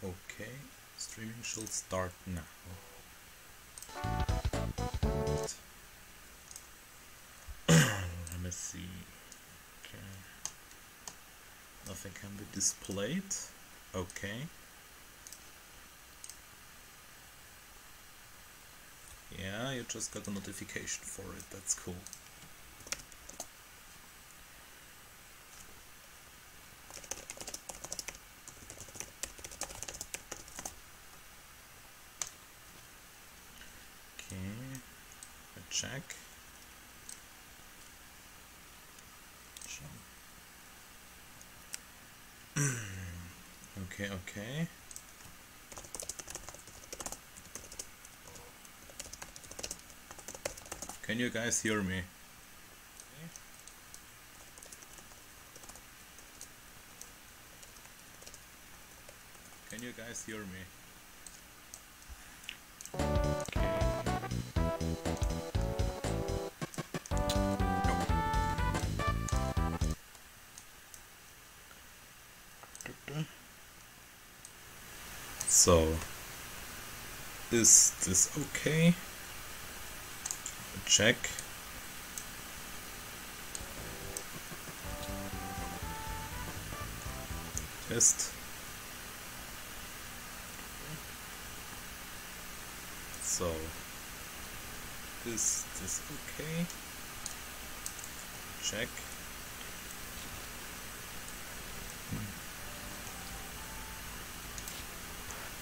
Okay, streaming should start now. Let me see. Okay. Nothing can be displayed. Okay. Yeah, you just got a notification for it. That's cool. Okay. Check. Okay. Can you guys hear me? Can you guys hear me? So, is this okay? Check. Test. So, is this okay? Check.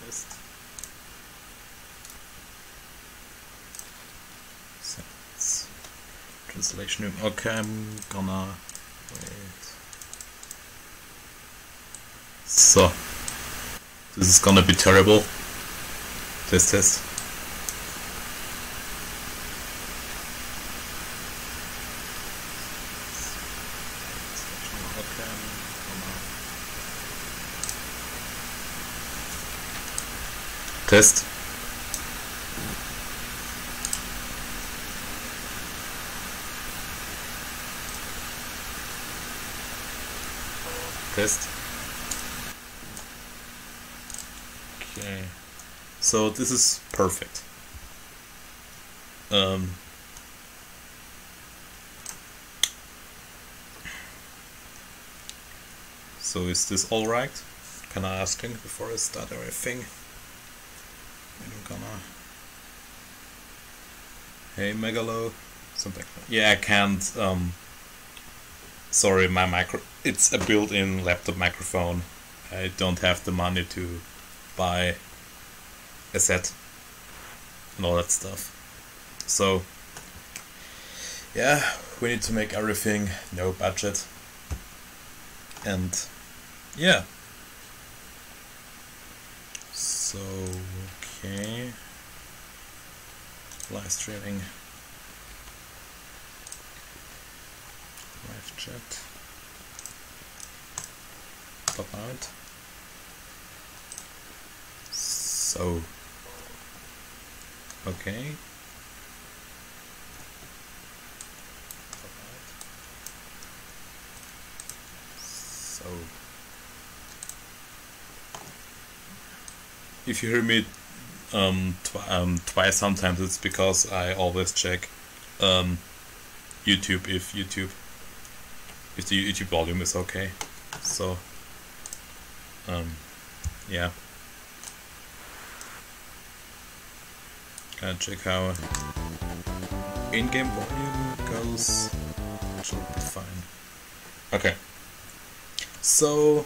Test. Sentence. Translation. Okay, I'm gonna wait. So, this is gonna be terrible. Test. Test. Test. Okay. So this is perfect. So is this all right? Can I ask him before I start everything? I'm gonna. Hey Megalo, something. Yeah, I can't. Sorry, my micro. It's a built-in laptop microphone. I don't have the money to buy a set and all that stuff. So yeah, we need to make everything no budget. And yeah. So okay. Live streaming. Live chat. Pop out. So okay. Pop out. So if you hear me twice, sometimes it's because I always check YouTube if the YouTube volume is okay. So yeah, gotta check how in-game volume goes. It should be fine. Okay, so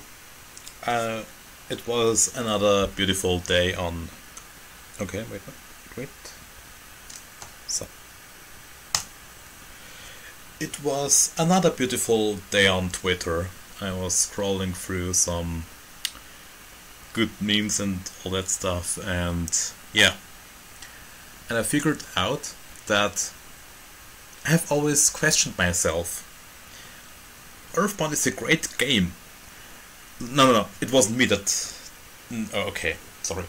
it was another beautiful day on. Okay, wait. So it was another beautiful day on Twitter. I was scrolling through some good memes and all that stuff, and yeah. And I figured out that I have always questioned myself. Earthbound is a great game. No, it wasn't me that. Okay, sorry.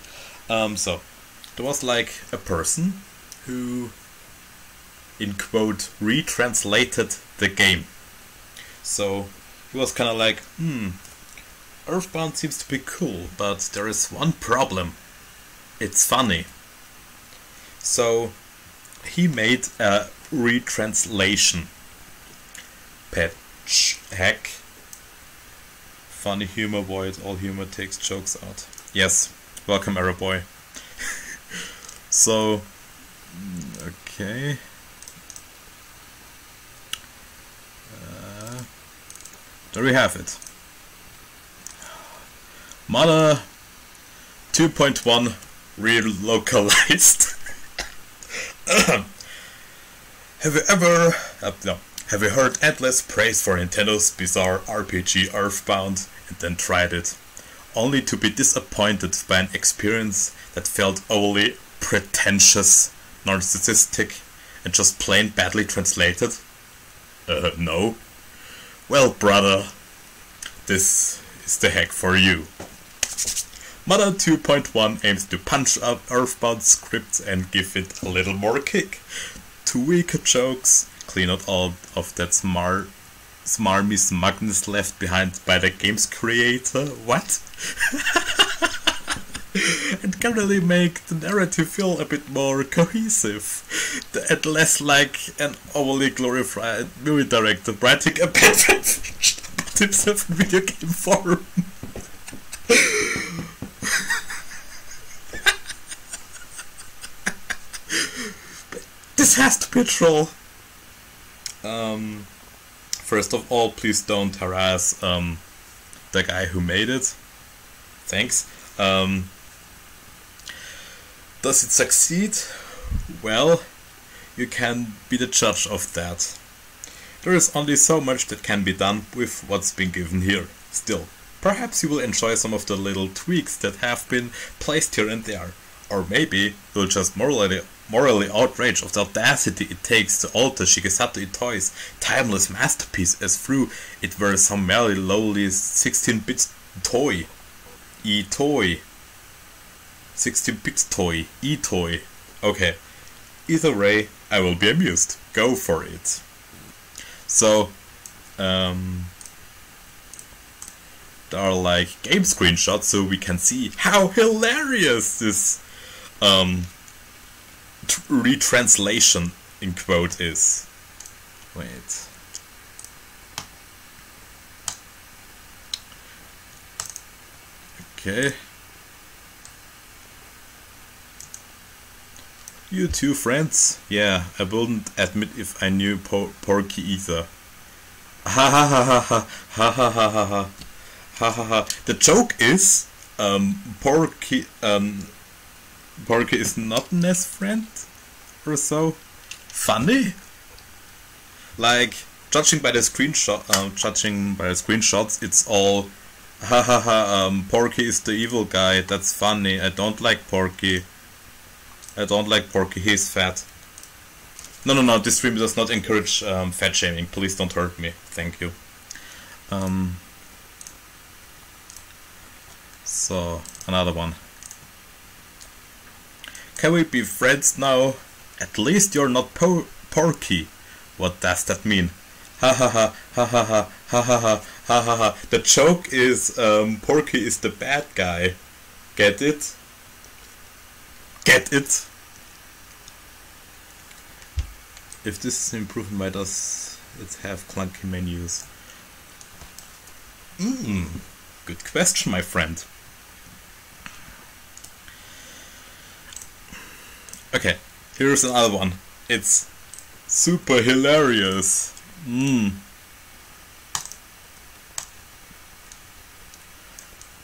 So there was like a person who, in quote, retranslated the game. So he was kind of like, Earthbound seems to be cool, but there is one problem. It's funny. So, he made a retranslation patch hack. Funny humor void, all humor takes jokes out. Yes, welcome error boy. So, okay. There we have it. Mother 2.1 relocalized. Have you heard endless praise for Nintendo's bizarre RPG Earthbound and then tried it, only to be disappointed by an experience that felt overly pretentious, narcissistic, and just plain badly translated? No? Well, brother, this is the hack for you. Mother 2.1 aims to punch up Earthbound scripts and give it a little more kick. Tweak jokes, clean out all of that smarmy smugness left behind by the game's creator. What? And generally make the narrative feel a bit more cohesive and less like an overly glorified movie director writing a bad fanfiction about himself in video game form. This has to be a troll. First of all, please don't harass the guy who made it. Thanks. Does it succeed? Well, you can be the judge of that. There is only so much that can be done with what's been given here. Still, perhaps you will enjoy some of the little tweaks that have been placed here and there. Or maybe you'll just morally outraged of the audacity it takes to alter Shigesato Itoi's timeless masterpiece as through it were some merely lowly 16-bit toy. E-toy. 16-bit toy. E-toy. Okay. Either way, I will be amused. Go for it. So, there are like game screenshots so we can see how hilarious this retranslation in quote is. Wait. Okay. You two friends? Yeah, I wouldn't admit if I knew Porky either. Ha ha ha ha ha ha ha ha ha ha ha ha ha. The joke is, Porky is not Ness' friend or so. Funny? Like, judging by the screenshots, it's all ha ha ha. Porky is the evil guy. That's funny. I don't like Porky. He's fat. No, this stream does not encourage fat shaming. Please don't hurt me. Thank you. So, another one. Can we be friends now? At least you're not Porky. What does that mean? Ha ha ha ha ha ha ha ha ha ha ha ha. The joke is Porky is the bad guy. Get it? Get it? If this is an improvement, why does it have clunky menus? Good question, my friend. Okay, here's another one. It's super hilarious.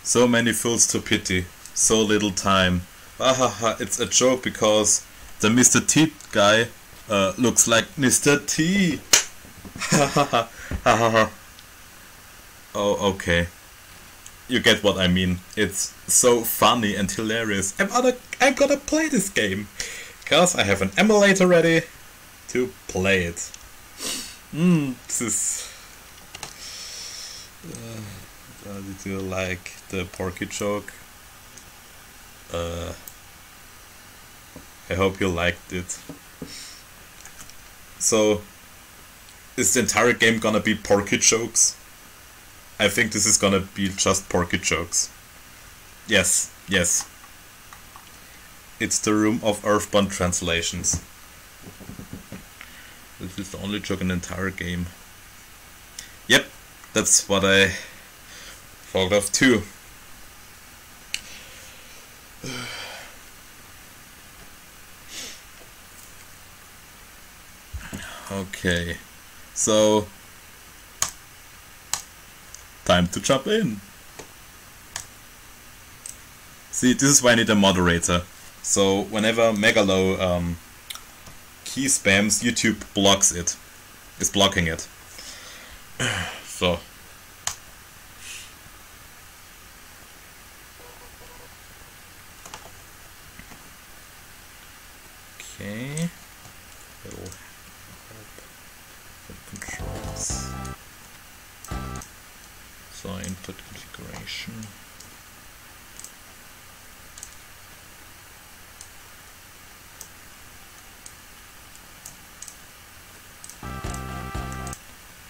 So many fools to pity, so little time. Ahaha, it's a joke because the Mr. T guy looks like Mr. T. Oh, okay. You get what I mean. It's so funny and hilarious. I'm gonna play this game. Because I have an emulator ready to play it. This is... did you like the Porky joke? I hope you liked it. So, is the entire game gonna be Porky jokes? I think this is gonna be just porky jokes. Yes, yes. It's the room of Earthbound translations. This is the only joke in the entire game. Yep, that's what I thought of too. Okay, so time to jump in. See, this is why I need a moderator. So whenever Megalo key spams, YouTube blocks it. Is blocking it. So. Okay. Little controls. So input configuration.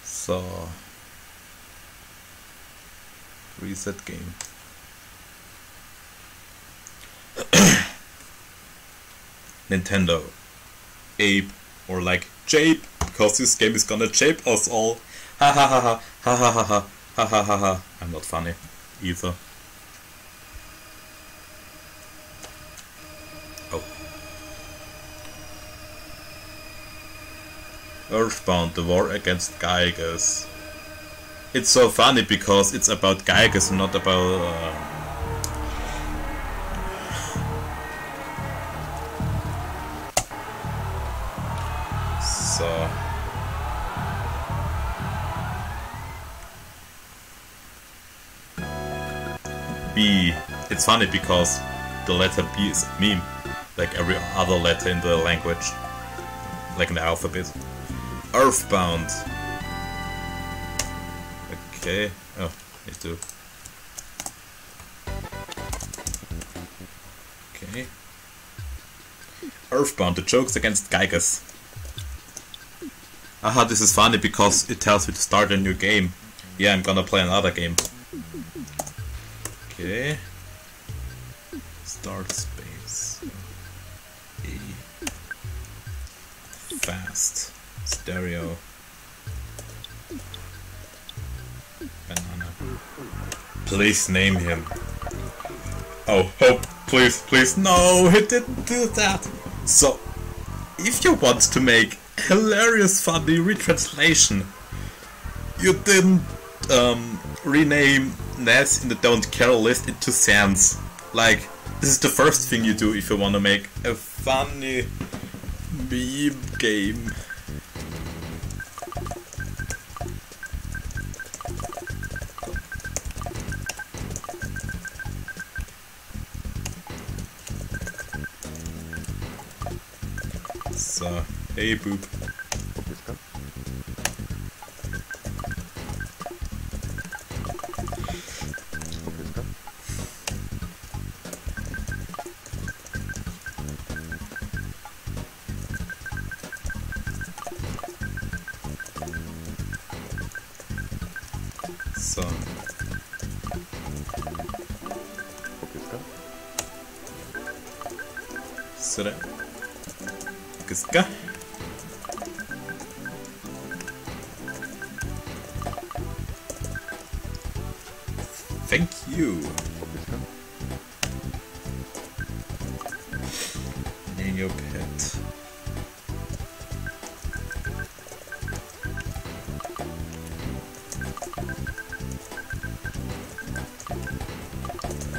So reset game. Nintendo. Ape or like Jape, because this game is gonna jape us all. Ha ha ha ha ha ha ha ha ha ha ha ha. I'm not funny either. Oh. Earthbound, the war against Gyges. It's so funny because it's about Gyges and not about so B. It's funny because the letter B is a meme, like every other letter in the language, like in the alphabet. Earthbound. Okay. Oh, need to. Okay. Earthbound, the jokes against Gyges. Aha, this is funny because it tells me to start a new game. Yeah, I'm gonna play another game. Okay. Start space. A. Fast. Stereo. Banana. Please name him. Oh, please, please. No, he didn't do that. So, if you want to make hilarious funny retranslation, you didn't rename Ness in the don't care list into Sans. Like, this is the first thing you do if you want to make a funny meme game. So, hey boop. So. Sure. Kiska. Thank you. Name your pet.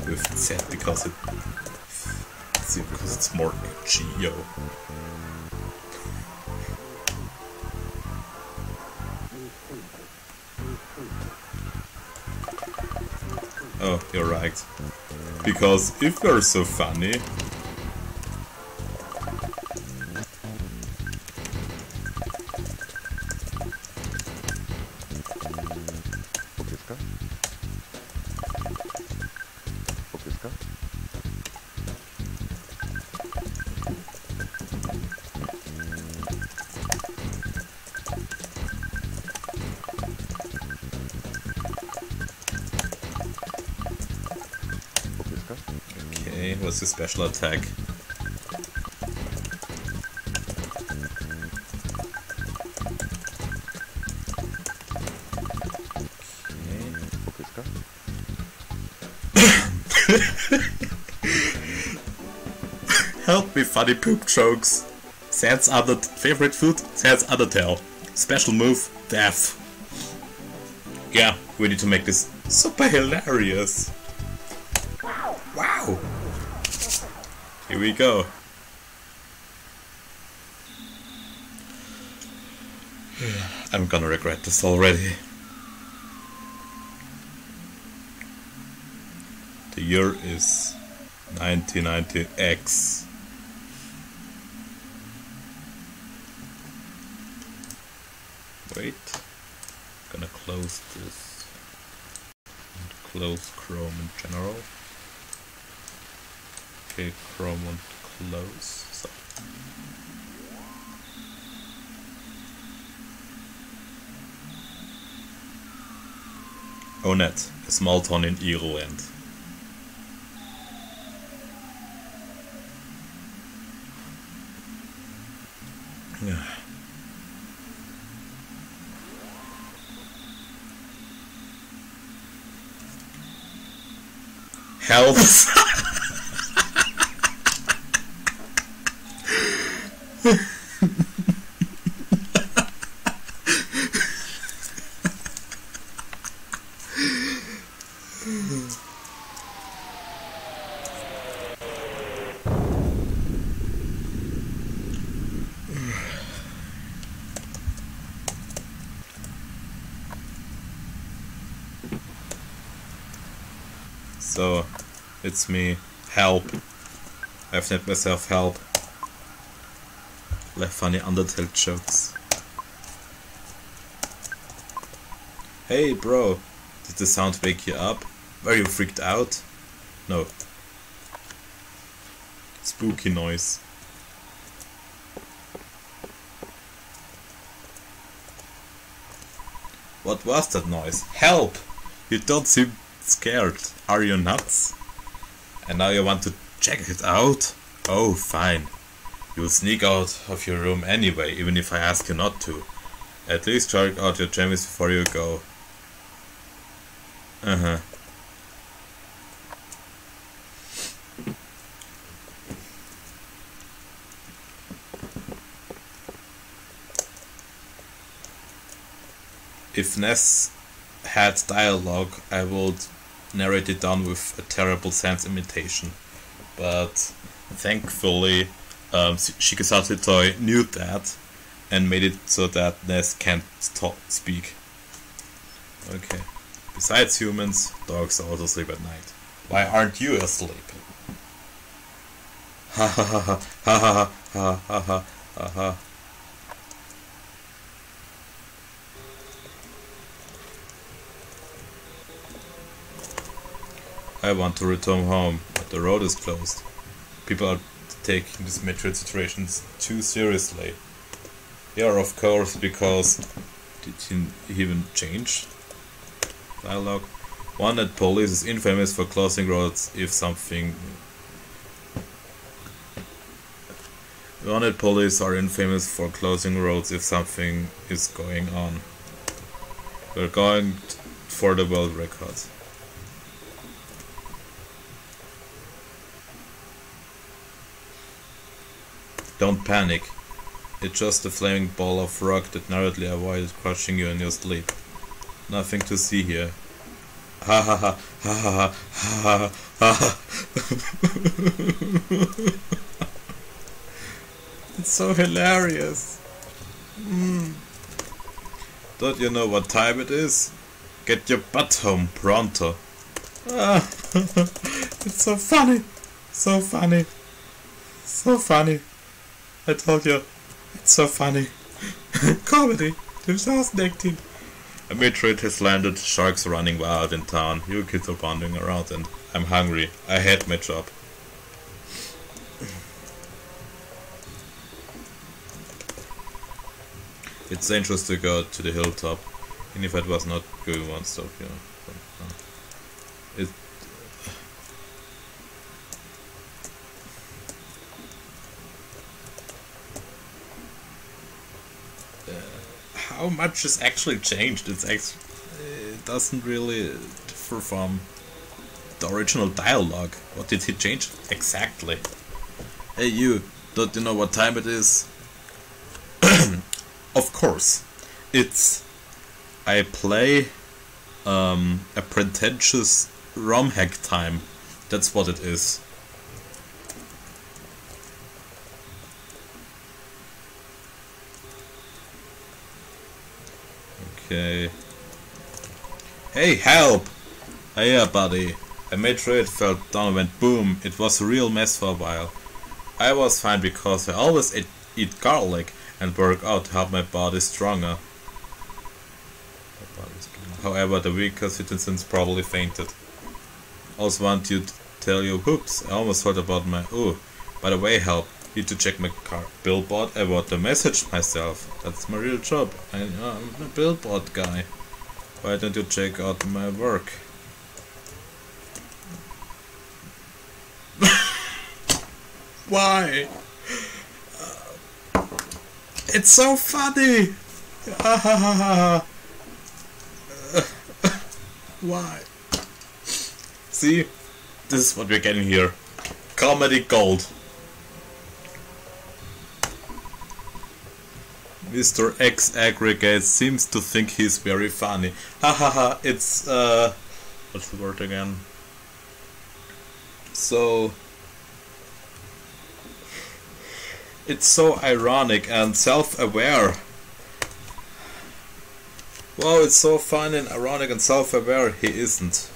With Z because it's more geo. Oh, you're right. Because if you're so funny, Okay, what's your special attack? Help me, funny poop jokes. Sans other favorite food, sans other tail. Special move, death. Yeah, we need to make this super hilarious. Wow! Here we go. I'm gonna regret this already. The year is 1990X. Wait, gonna close this and close Chrome in general. Okay, Chrome won't close. So. Onet, a small town in Ireland. Help! So, it's me. Help. I've named myself Help. Left funny Undertale jokes. Hey bro, did the sound wake you up? Were you freaked out? No. Spooky noise. What was that noise? Help! You don't seem scared. Are you nuts? And now you want to check it out? Oh, fine. You'll sneak out of your room anyway, even if I ask you not to. At least check out your jammies before you go. Uh-huh. If Ness had dialogue, I would narrate it down with a terrible Sans imitation. But thankfully, Shikazatu Toy knew that and made it so that Ness can't speak. Okay. Besides humans, dogs also sleep at night. Why aren't you asleep? Ha ha ha ha ha ha ha ha ha ha. I want to return home, but the road is closed. People are taking this Metroid situations too seriously. Yeah, of course, because did he even change? Dialogue. One at police is infamous for closing roads if something. One at police are infamous for closing roads if something is going on. We're going for the world record. Don't panic. It's just a flaming ball of rock that narrowly avoided crushing you in your sleep. Nothing to see here. Ha ha ha ha ha ha ha. It's so hilarious. Don't you know what time it is? Get your butt home pronto. It's so funny. So funny. So funny. I told you, it's so funny. Comedy, 2018. A meteorite has landed, sharks are running wild in town, you kids are wandering around and I'm hungry. I hate my job. It's dangerous to go to the hilltop, and if it was not going one stop, you know. how much is actually changed. It doesn't really differ from the original dialogue. What did he change exactly? Hey you, don't you know what time it is? Of course, it's I play a pretentious ROM hack time. That's what it is. Okay. Hey, help! Hiya, buddy. I made sure it fell down and went boom. It was a real mess for a while. I was fine because I always eat garlic and work out to help my body stronger. However, the weaker citizens probably fainted. Also want to tell you, whoops, I almost thought about my... Oh, by the way, help. Need to check my car billboard. I wrote the message myself. That's my real job. I'm a billboard guy. Why don't you check out my work? Why? It's so funny! Why? See? This is what we're getting here. Comedy gold. Mr. X Aggregate seems to think he's very funny. Hahaha, it's what's the word again? So it's so ironic and self-aware. Wow, it's so funny and ironic and self-aware. He isn't.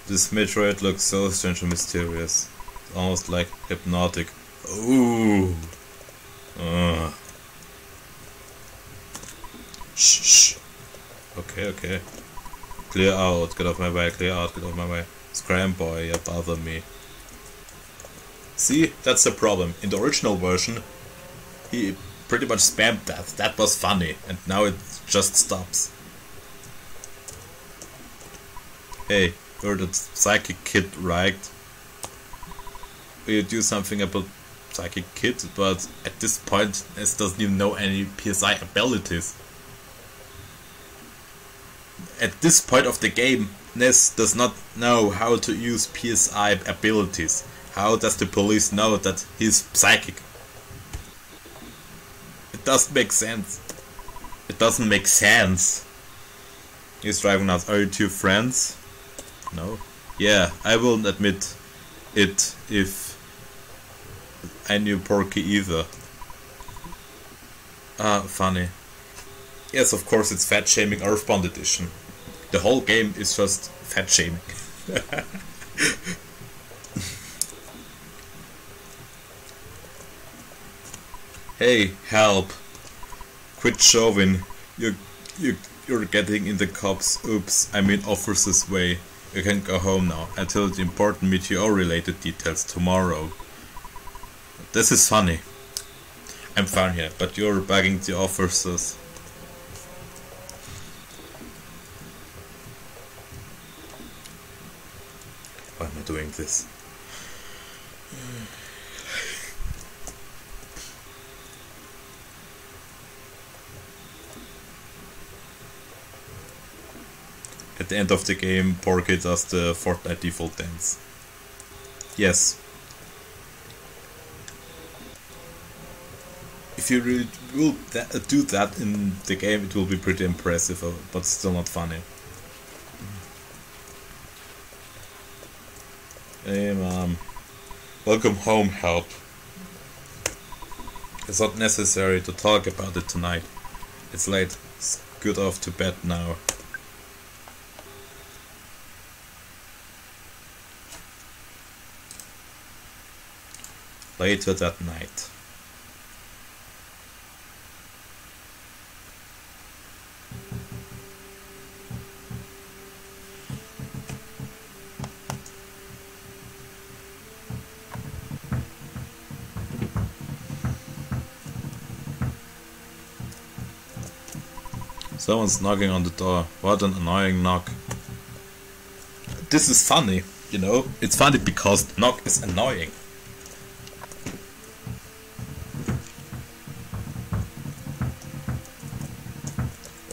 This Metroid looks so strange and mysterious. Almost like hypnotic. Ooh. Shh. Okay, okay. Clear out, get off my way, clear out, get off my way. Scram boy, you bother me. See, that's the problem. In the original version, he pretty much spammed that. That was funny, and now it just stops. Hey, you're the psychic kid, right? You do something about psychic kid, but at this point, Ness doesn't even know any PSI abilities. At this point of the game, Ness does not know how to use PSI abilities. How does the police know that he's psychic? It doesn't make sense. It doesn't make sense. He's driving out. Are you two friends? No? Yeah, I won't admit it if I knew Porky either. Funny. Yes, of course it's Fat Shaming Earthbound edition. The whole game is just fat shaming. Hey, help! Quit shoving. You're getting in the cops. Oops, I mean officer's way. You can go home now. I'll tell you the important meteor-related details tomorrow. This is funny. I'm fine here, but you're bugging the officers. Why am I doing this? At the end of the game, Porky does the Fortnite default dance. Yes. If you really will do that in the game, it will be pretty impressive, but still not funny. Hey mom. Welcome home, help. It's not necessary to talk about it tonight. It's late. It's good off to bed now. Later that night. Someone's knocking on the door. What an annoying knock. This is funny, you know? It's funny because the knock is annoying.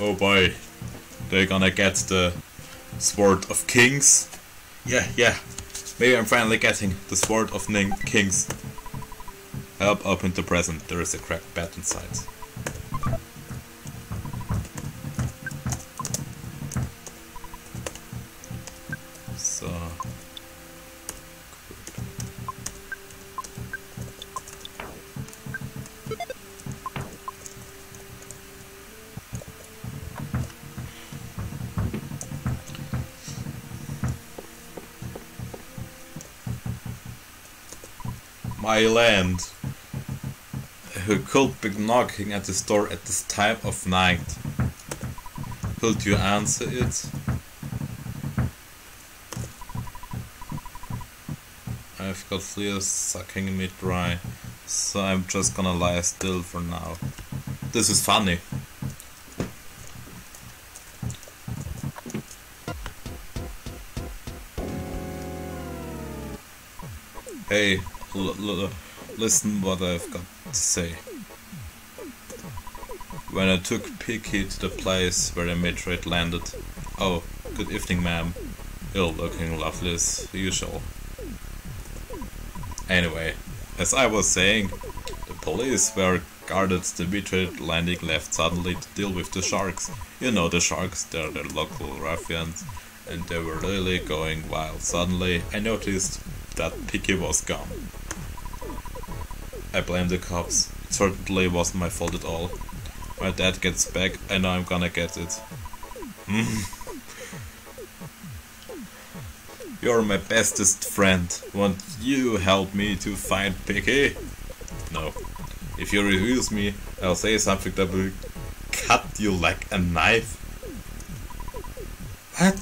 Oh boy, they're gonna get the Sword of Kings. Yeah. Maybe I'm finally getting the Sword of Kings. Help open the present. There is a cracked bed inside. So... My land. Who could be knocking at this door at this time of night? Could you answer it? I've got fleas sucking me dry, so I'm just gonna lie still for now. This is funny. Hey, listen what I've got to say. When I took Picky to the place where the meteorite landed... Oh, good evening, ma'am. Ill looking lovely as usual. Anyway, as I was saying, the police were guarded the meteorite landing left suddenly to deal with the sharks. You know the sharks, they're the local ruffians, and they were really going wild. Suddenly, I noticed that Picky was gone. I blame the cops. It certainly wasn't my fault at all. My dad gets back, I know I'm gonna get it. You're my bestest friend. Won't you help me to find Picky? No. If you refuse me, I'll say something that will cut you like a knife. What?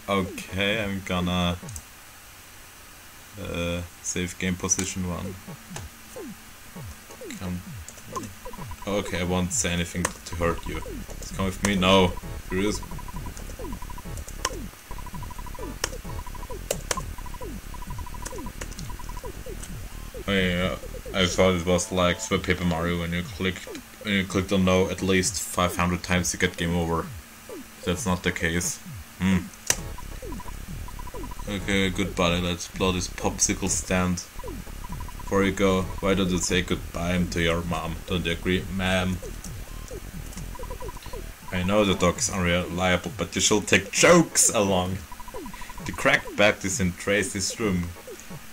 Okay, I'm gonna save game position 1. Come. Okay, I won't say anything to hurt you. Just come with me. No, serious. I thought it was like Super Paper Mario when you clicked on no at least 500 times you get game over. That's not the case. Okay, goodbye, let's blow this popsicle stand. Before you go, why don't you say goodbye to your mom? Don't you agree, ma'am? I know the dog is unreliable, but you should take jokes along. The cracked bed is in Tracy's room.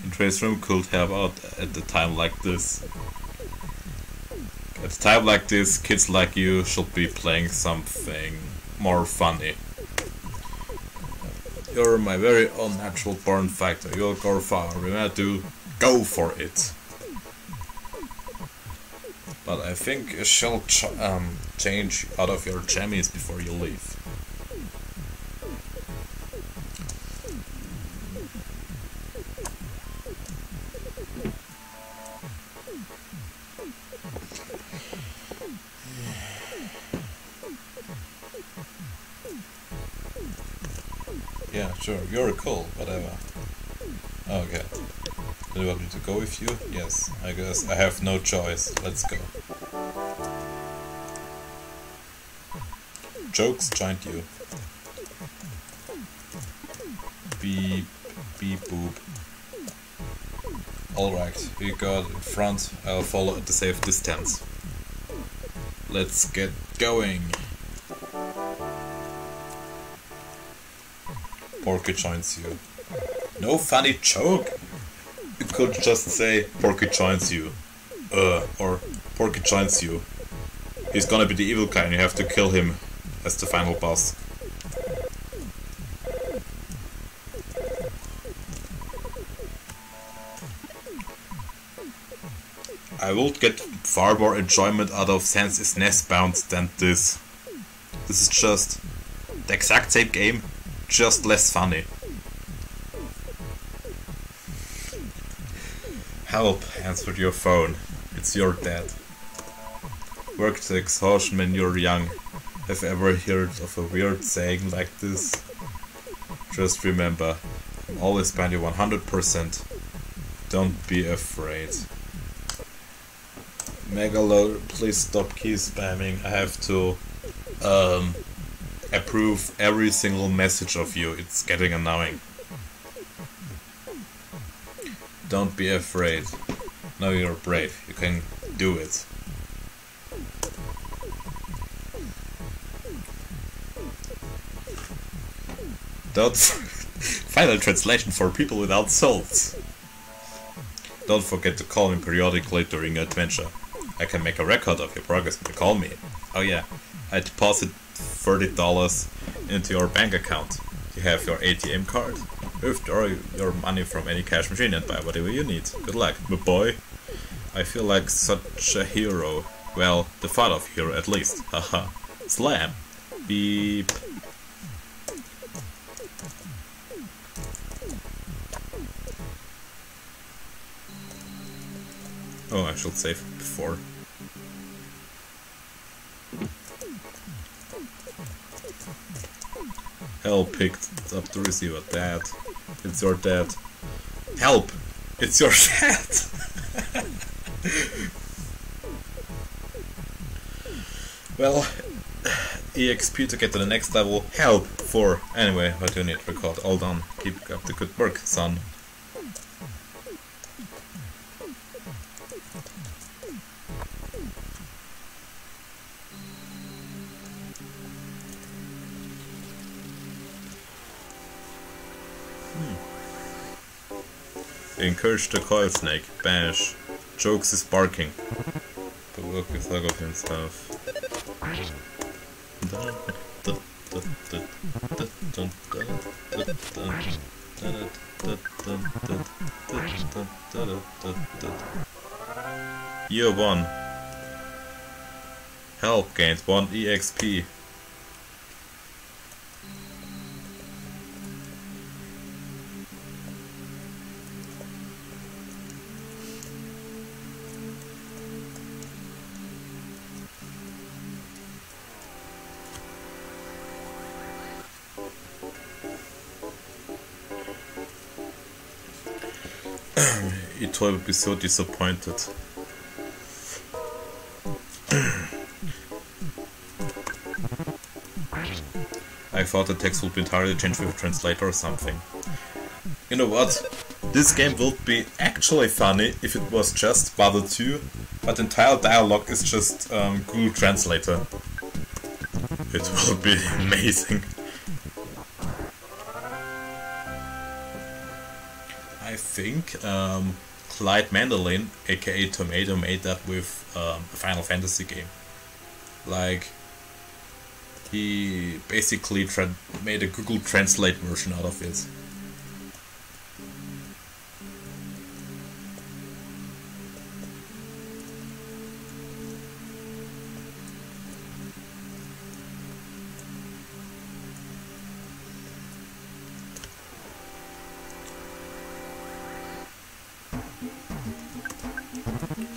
And Tracy's room could help out at a time like this. At a time like this, kids like you should be playing something more funny. You're my very own natural born fighter. You'll go far. Remember to go for it. But I think you shall change out of your jammies before you leave. Yeah, sure, you're cool, whatever. Okay. Do you want me to go with you? Yes, I guess I have no choice. Let's go. Jokes joined you. Beep, beep, boop. Alright, we got in front. I'll follow at the safe distance. Let's get going. Porky joins you. No funny joke! You could just say Porky joins you. Or Porky joins you. He's gonna be the evil guy and you have to kill him as the final boss. I would get far more enjoyment out of Sans is Nestbound than this. This is just the exact same game, just less funny. Help, answered your phone. It's your dad. Work to exhaustion when you're young. Have you ever heard of a weird saying like this? Just remember, I'm always behind you 100%. Don't be afraid. Megalo, please stop key spamming. I have to approve every single message of you. It's getting annoying. Don't be afraid. No, you're brave. You can do it. Don't final translation for people without souls. Don't forget to call me periodically during your adventure. I can make a record of your progress when you call me. Oh yeah, I deposit $30 into your bank account. You have your ATM card? Withdraw your money from any cash machine and buy whatever you need. Good luck, my boy. I feel like such a hero. Well, the father of hero at least. Haha. Slam. Beep. Oh, I should save before. Help picked up the receiver. Dad. It's your dad. Help! It's your dad! Well, EXP to get to the next level. Help! 4. Anyway, what do you need? Record. All done. Keep up the good work, son. Encourage the coil snake. Bash. Jokes is barking. The work is hug of himself. Year 1. Help gained 1 EXP. Ito would be so disappointed. I thought the text would be entirely changed with a translator or something. You know what? This game would be actually funny if it was just Mother 2, but the entire dialogue is just Google Translator. It will be amazing. I think Clyde Mandolin, aka Tomato, made that with a Final Fantasy game. Like, he basically made a Google Translate version out of it.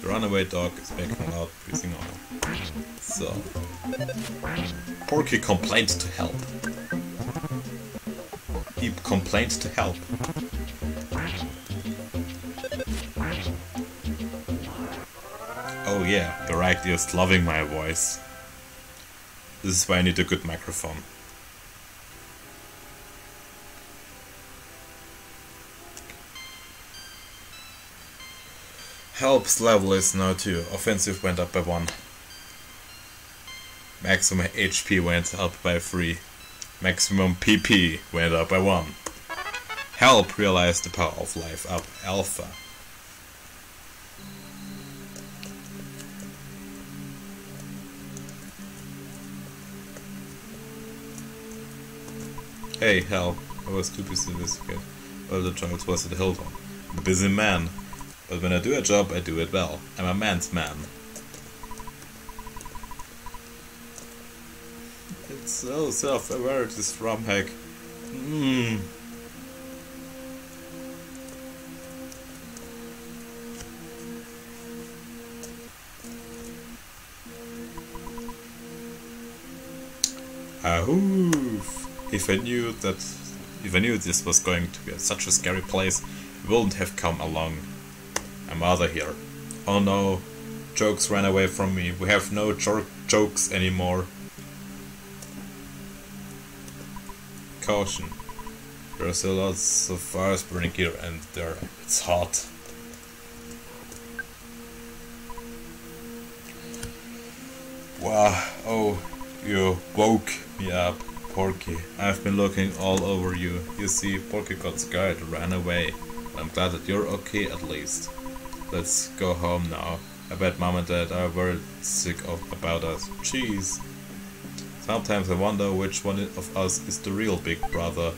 The runaway dog is backing out, breathing on. So, Porky complained to help. He complained to help. Oh yeah, the right ear's loving my voice. This is why I need a good microphone. Help's level is now 2. Offensive went up by 1. Maximum HP went up by 3. Maximum PP went up by 1. Help realized the power of life up alpha. Hey, Help. I was too busy to investigate. Well, the child was at Hilton. I'm a busy man. But when I do a job, I do it well. I'm a man's man. It's so self-aware, this ROM hack. Ahoof! If I knew this was going to be such a scary place, I wouldn't have come along. My mother here. Oh no, Jokes ran away from me. We have no jokes anymore. Caution. There are still lots of fires burning here and there. It's hot. Wow, oh, you woke me up, Porky. I've been looking all over you. You see, Porky got scared and ran away. I'm glad that you're okay at least. Let's go home now. I bet Mom and Dad are very sick about us. Jeez. Sometimes I wonder which one of us is the real big brother.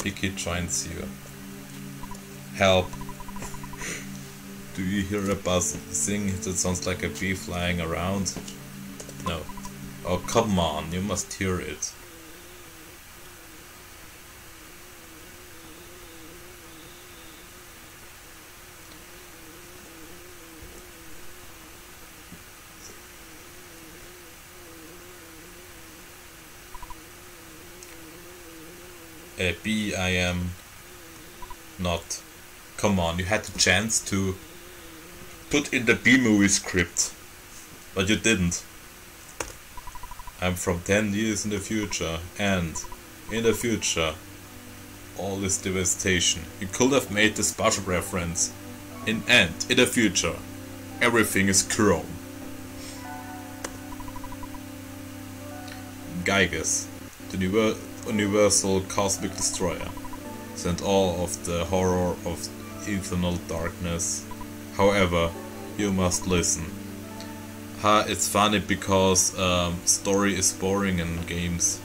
Picky joins you. Help. Do you hear a buzzing that sounds like a bee flying around? No. Oh, come on, you must hear it. A bee I am not. Come on, you had the chance to put in the B-movie script, but you didn't. I'm from 10 years in the future, and in the future, all this devastation. You could have made the special reference. In the future, everything is chrome. Gygas, the universal cosmic destroyer, sent all of the horror of eternal darkness. However, you must listen. It's funny because story is boring in games.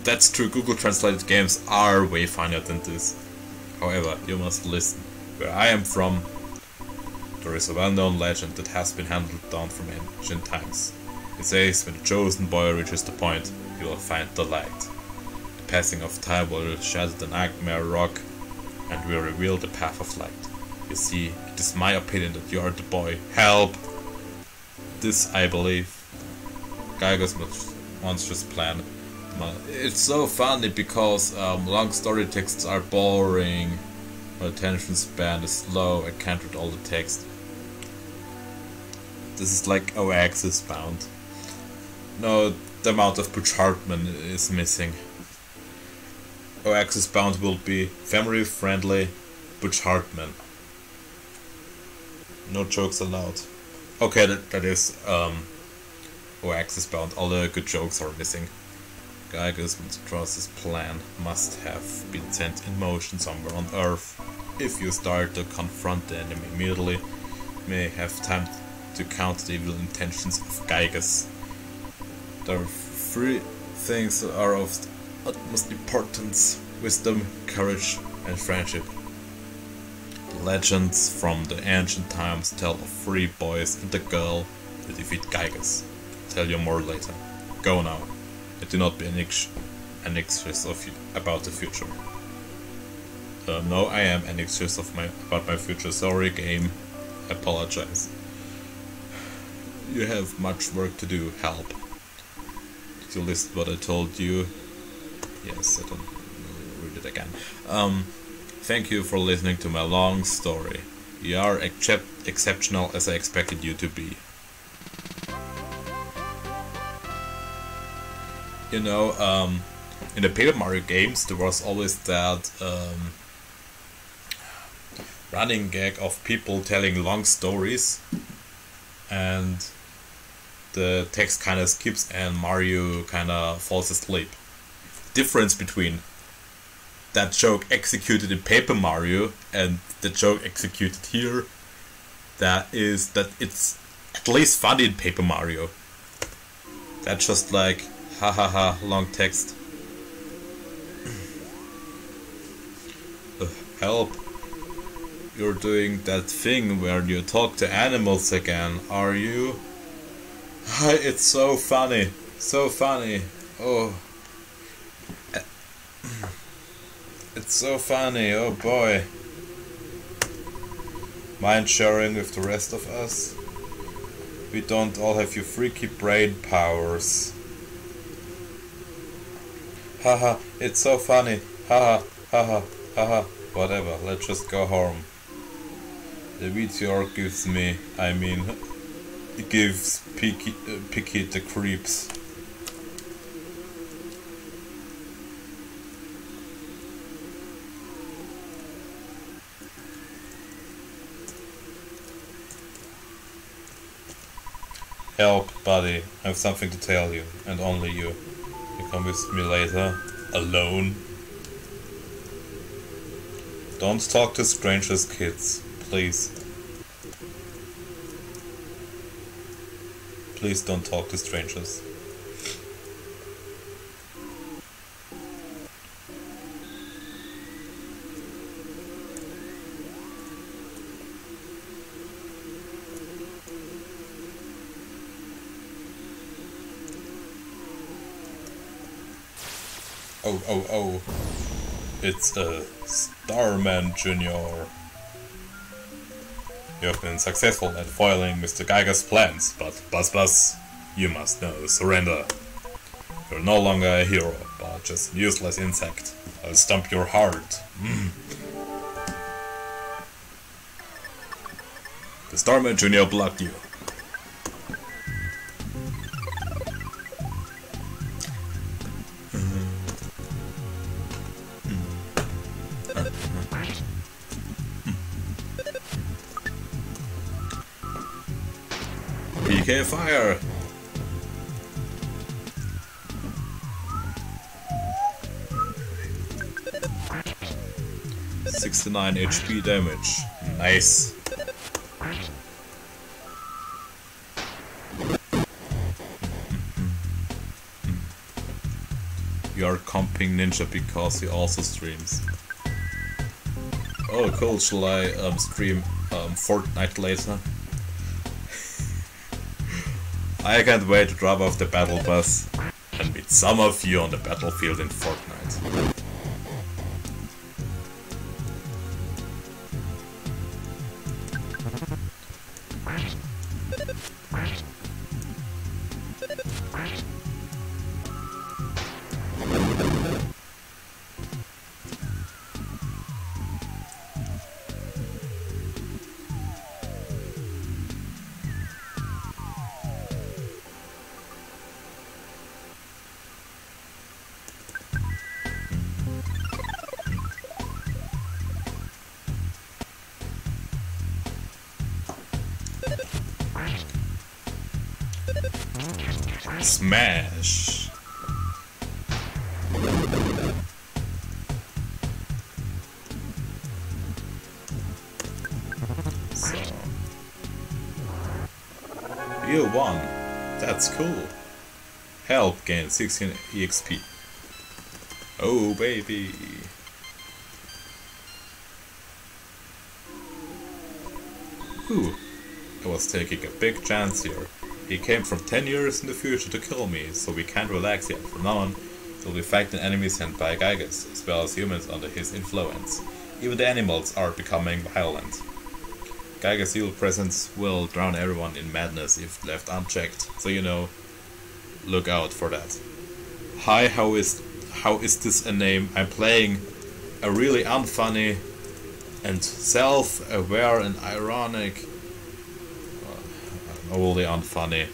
That's true, Google translated games are way funnier than this. However, you must listen. Where I am from, there is a well-known legend that has been handed down from ancient times. It says when the chosen boy reaches the point, he will find the light. The passing of time will shatter the nightmare rock and will reveal the path of light. You see, it is my opinion that you are the boy. Help! This, I believe, Gyga's monstrous plan. It's so funny because long story texts are boring, my attention span is low, I can't read all the text. This is like Earthbound. No, the amount of Butch Hartman is missing. Earthbound will be family friendly Butch Hartman. No jokes allowed. Okay, that is Earthbound. All the good jokes are missing. Gyga's monstrous plan must have been set in motion somewhere on Earth. If you start to confront the enemy immediately, you may have time to counter the evil intentions of Gygas. There are 3 things that are of utmost importance: wisdom, courage, and friendship. The legends from the ancient times tell of 3 boys and a girl who defeat Gygas. I'll tell you more later. Go now, and do not be anxious about the future. No, I am anxious about my future. Sorry, game. I apologize. You have much work to do. Help. Did you listen to what I told you? Yes, I don't read it again. Thank you for listening to my long story. You are exceptional as I expected you to be. You know, in the Paper Mario games there was always that running gag of people telling long stories and the text kind of skips and Mario kind of falls asleep. Difference between that joke executed in Paper Mario and the joke executed here, that is that it's at least funny in Paper Mario. That's just like ha ha ha, long text. Help. You're doing that thing where you talk to animals again, are you? It's so funny. So funny. Oh. It's so funny, oh boy. Mind sharing with the rest of us? We don't all have your freaky brain powers. Haha, it's so funny. Haha. Haha, haha, whatever, let's just go home. The meteor gives me, it gives Picky the creeps. Help, buddy, I have something to tell you, and only you. You come with me later, alone. Don't talk to strangers, kids, please. Please don't talk to strangers. Oh. It's a Starman Jr. You have been successful at foiling Mr. Geiger's plans, but Buzz, you must know, surrender. You're no longer a hero, but just a useless insect. I'll stomp your heart. The Starman Jr. blocked you. PK fire! $69 HP damage. Nice. You are comping Ninja because he also streams. Oh cool, shall I stream Fortnite later? I can't wait to drop off the battle bus and meet some of you on the battlefield in Fortnite. Smash! So... You won! That's cool! Help gain 16 EXP. Oh baby! Ooh, I was taking a big chance here. He came from 10 years in the future to kill me, so we can't relax yet. From now on, we'll be fighting enemies sent by Geiges, as well as humans under his influence. Even the animals are becoming violent. Geiger's evil presence will drown everyone in madness if left unchecked, so you know, look out for that. Hi, how is this a name? I'm playing a really unfunny and self-aware and ironic, wholly unfunny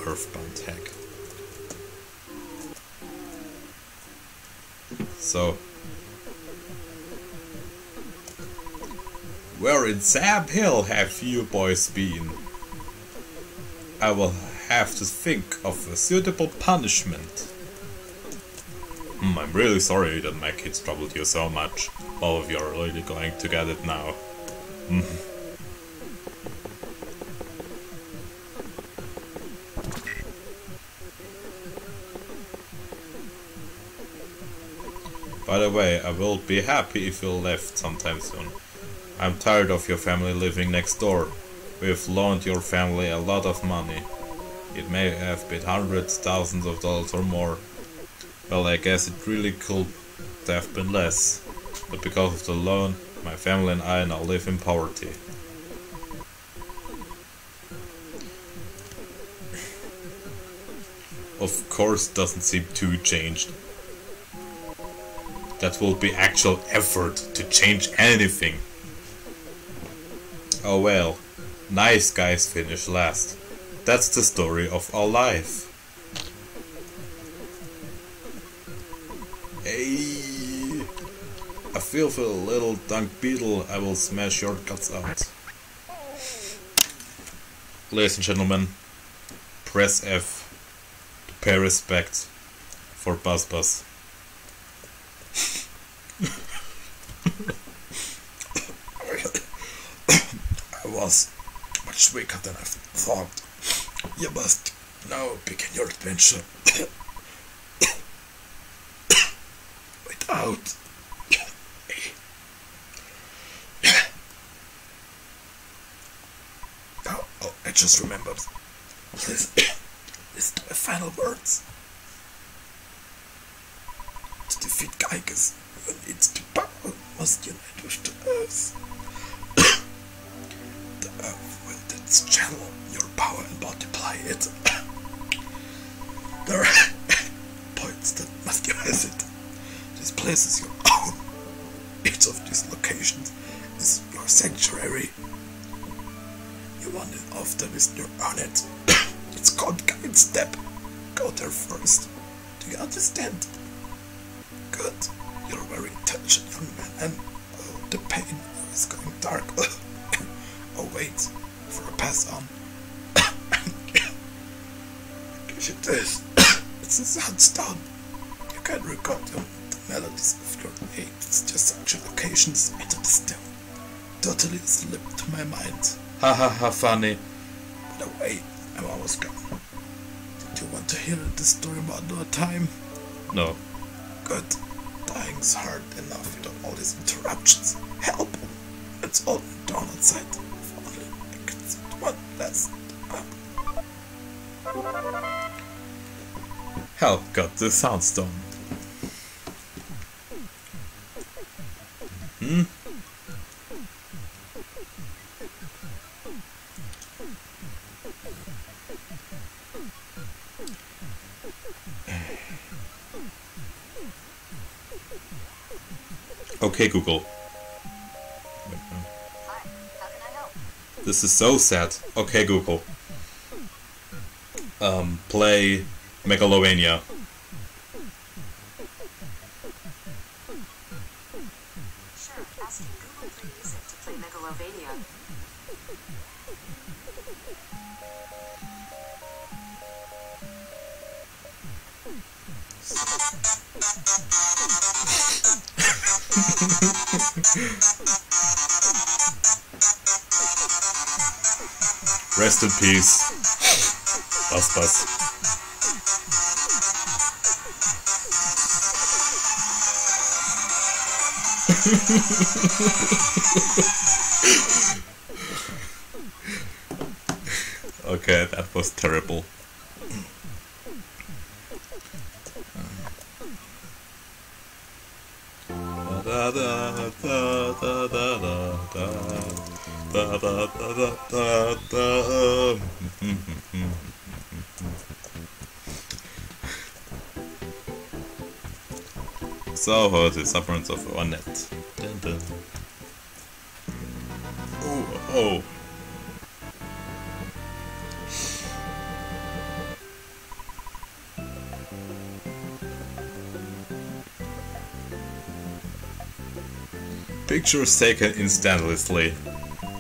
Earthbound hack. So, where in Sam Hill have you boys been? I will have to think of a suitable punishment. I'm really sorry that my kids troubled you so much. All of you are really going to get it now. By the way, I will be happy if you left sometime soon. I'm tired of your family living next door. We've loaned your family a lot of money. It may have been hundreds, thousands of dollars or more. Well, I guess it really could have been less. But because of the loan, my family and I now live in poverty. Of course, doesn't seem too changed. That will be actual effort to change anything. Oh well, nice guys finish last. That's the story of our life. Hey, a filthy little dung beetle, I will smash your guts out. Ladies and gentlemen, press F to pay respect for Buzz Buzz. I was much weaker than I thought. You must now begin your adventure without. Oh, I just remembered. Listen to my final words. To defeat Geiges, who needs to power, must unite with the Earth. The Earth will then channel your power and multiply it. There are points that must you visit. This place is your own. Each of these locations is your sanctuary. You wander off them is your own it. It's called Guide Step. Go there first. Do you understand? Good. You're a very intelligent young man, and oh, the pain is going dark. Oh wait, for a pass on. Give you this. It's a soundstone. You can record the melodies of your ancestral locations into the stone. Totally slipped to my mind. Ha ha ha, funny. By the way, I'm almost gone. Did you want to hear the story about another time? No. Good. Dying's hard enough without all these interruptions. Help! It's all down outside. If only I could see one last. Hell got the soundstone. Okay, Google. Hi, how can I help? This is so sad. Okay, Google. Play Megalovania. Sure, asking Google Play Music to play Megalovania. Rest in peace, Buzz Buzz. Okay, that was terrible. So, the sufferance of one net. Oh. Pictures taken instantaneously.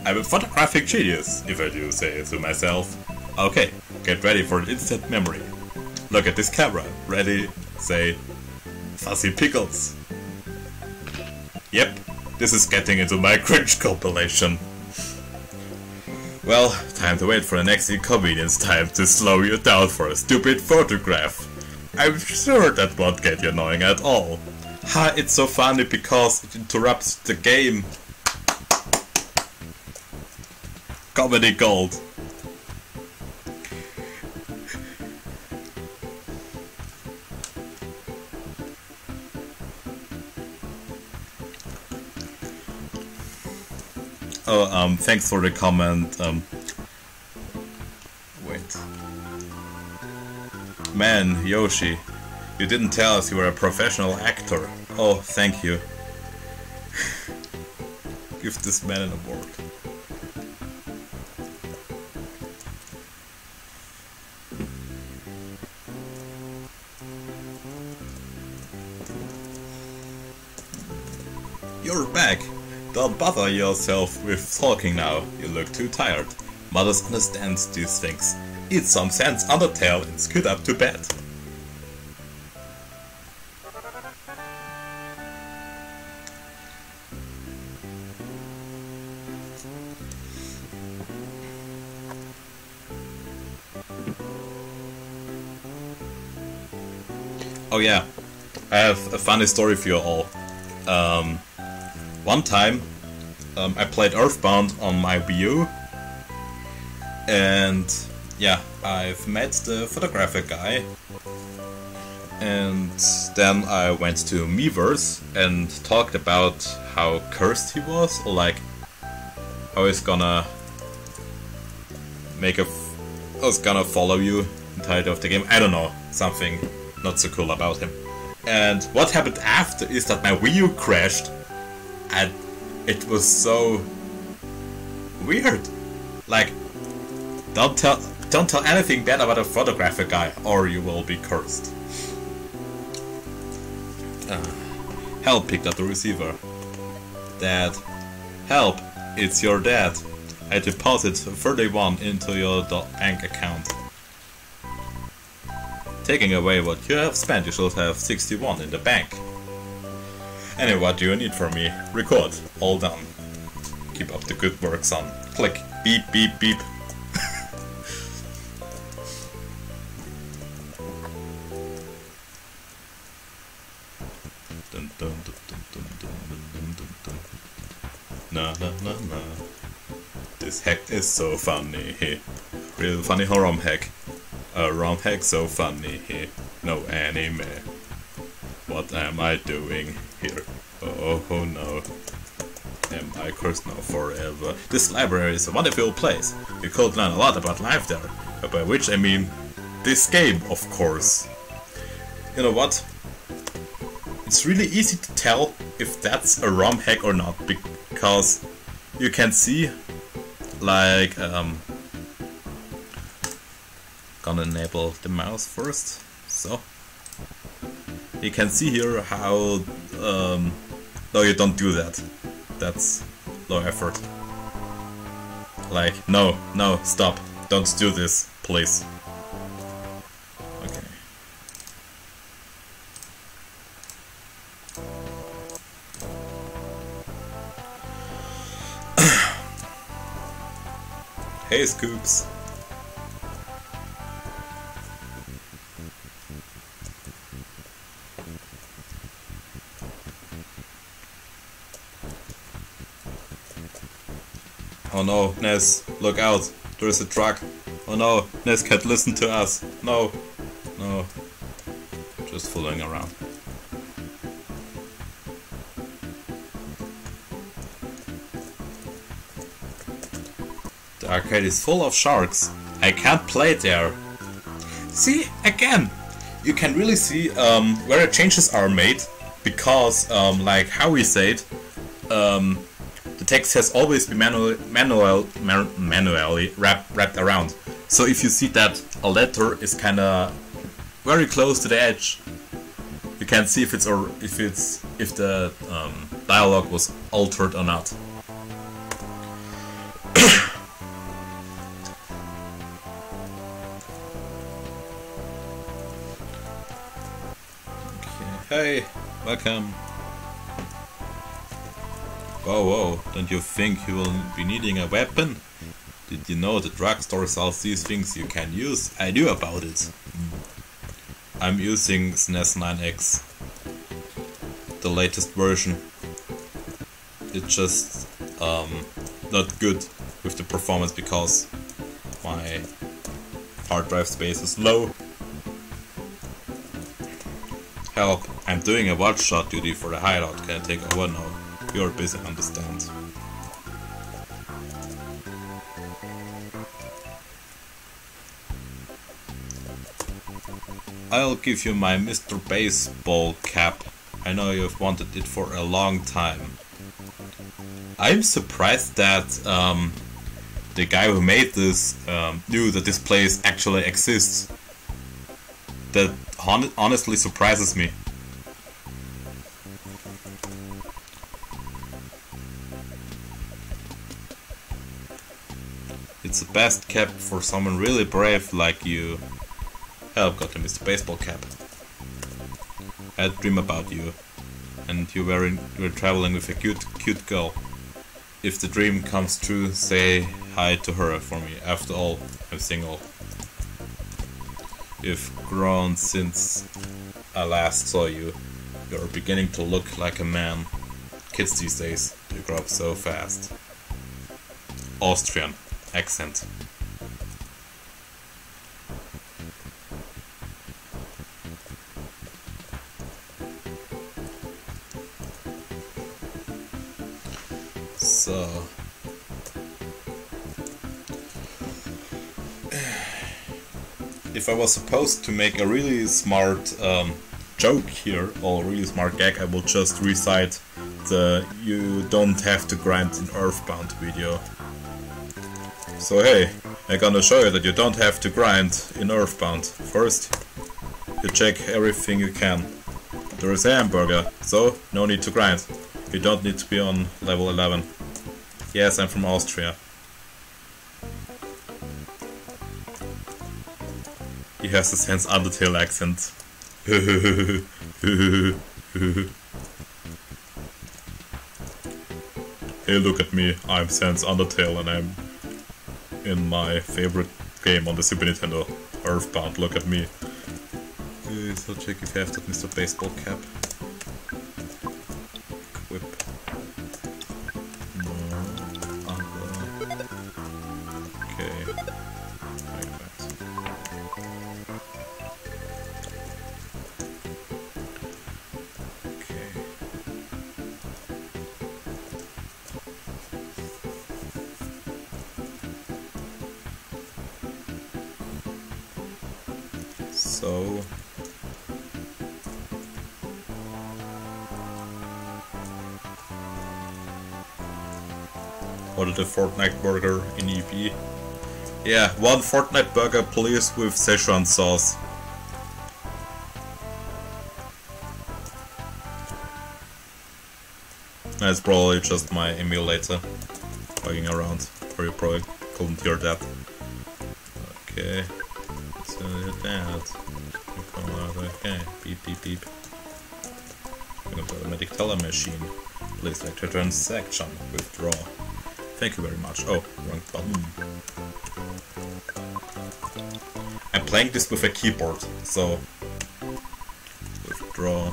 I'm a photographic genius, if I do say it to myself. Okay, get ready for an instant memory. Look at this camera. Ready, say, fuzzy pickles. Yep, this is getting into my cringe compilation. Well, time to wait for the next inconvenience time to slow you down for a stupid photograph. I'm sure that won't get you annoying at all. Ha, it's so funny because it interrupts the game. Comedy gold. Oh, thanks for the comment. Wait. Man, Yoshi, you didn't tell us you were a professional actor. Oh, thank you. Give this man an award. You're back! Don't bother yourself with talking now, you look too tired. Mothers understand these things. Eat some sense Undertale and scoot up to bed. Oh yeah, I have a funny story for you all. One time, I played Earthbound on my Wii U, and yeah, I've met the photographic guy, and then I went to Miiverse and talked about how cursed he was, or like how he's gonna follow you entirely of the game. I don't know, something not so cool about him. And what happened after is that my Wii U crashed, and it was so weird. Like, don't tell anything bad about a photographic guy, or you will be cursed. Help picked up the receiver. Dad, help! It's your dad. I deposited 31 into your bank account. Taking away what you have spent, you should have 61 in the bank. Anyway, what do you need from me? Record. All done. Keep up the good work, son. Click. Beep, beep, beep. Dun, dun, dun, dun, dun, dun, dun, dun, dun. Na na na na. This hack is so funny. Real funny ROM hack. A ROM hack so funny. No anime. What am I doing here? Oh no. Am I cursed now forever? This library is a wonderful place. You could learn a lot about life there. By which I mean this game, of course. You know what? It's really easy to tell if that's a ROM hack or not, because you can see, like, gonna enable the mouse first, so you can see here how no, you don't do that, that's low effort. Like, no, stop, don't do this, please. Okay. Hey Scoops. Oh no, Ness, look out, there's a truck. Oh no, Ness can't listen to us. No, just following around. The arcade is full of sharks. I can't play there. See, again, you can really see where the changes are made, because, like how we say it, the text has always been manually wrapped around. So if you see that a letter is kinda very close to the edge, you can see if the dialogue was altered or not. Okay, hey, welcome. Whoa, don't you think you will be needing a weapon? Did you know the drugstore sells these things you can use? I knew about it. I'm using SNES 9X, the latest version. It's just not good with the performance because my hard drive space is low. Help, I'm doing a watch shot duty for the hideout. Can I take over now? You're busy, understand. I'll give you my Mr. Baseball cap. I know you've wanted it for a long time. I'm surprised that the guy who made this knew that this place actually exists. That honestly surprises me. It's the best cap for someone really brave like you. Help got him Mr. Baseball Cap. I had a dream about you, and you were traveling with a cute girl. If the dream comes true, say hi to her for me. After all, I'm single. You've grown since I last saw you. You're beginning to look like a man. Kids these days, they grow up so fast. Austrian accent. So if I was supposed to make a really smart joke here, or a really smart gag, I will just recite the "you don't have to grind in Earthbound" video. So hey, I'm gonna show you that you don't have to grind in Earthbound. First, you check everything you can. There is a hamburger, so no need to grind. You don't need to be on level 11. Yes, I'm from Austria. He has the Sans Undertale accent. Hey, look at me, I'm Sans Undertale and I'm in my favorite game on the Super Nintendo, Earthbound, look at me. So check if you have that Mr. Baseball Cap. Equip. No. Other. Okay. Like that. Okay. So ordered a Fortnite burger in EV. Yeah, one Fortnite burger please with Szechuan sauce. That's probably just my emulator bugging around, or you probably couldn't hear that. Okay, so that. Okay, beep beep beep. We're going to automatic teller machine. Please like to transaction, withdraw. Thank you very much. Oh, wrong button. I'm playing this with a keyboard, so withdraw.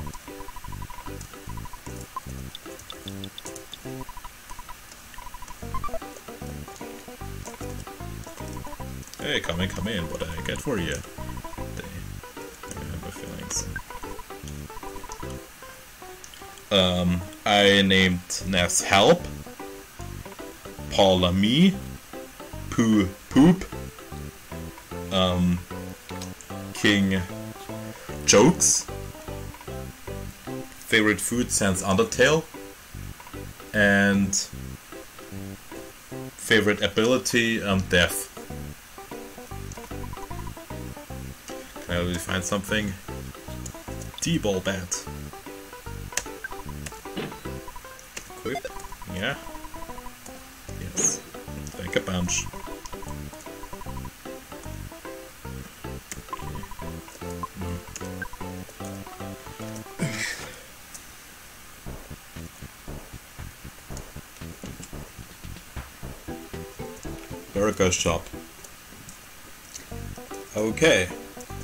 Hey, come in, what I get for you? I have my feelings. I named Ness Help, Paula Me, Poo Poop, King Jokes, favorite food Sans Undertale, and favorite ability Death. Can I really find something? T-ball bat. Equip? Yeah. Yes. Take a punch. Burger shop. Okay.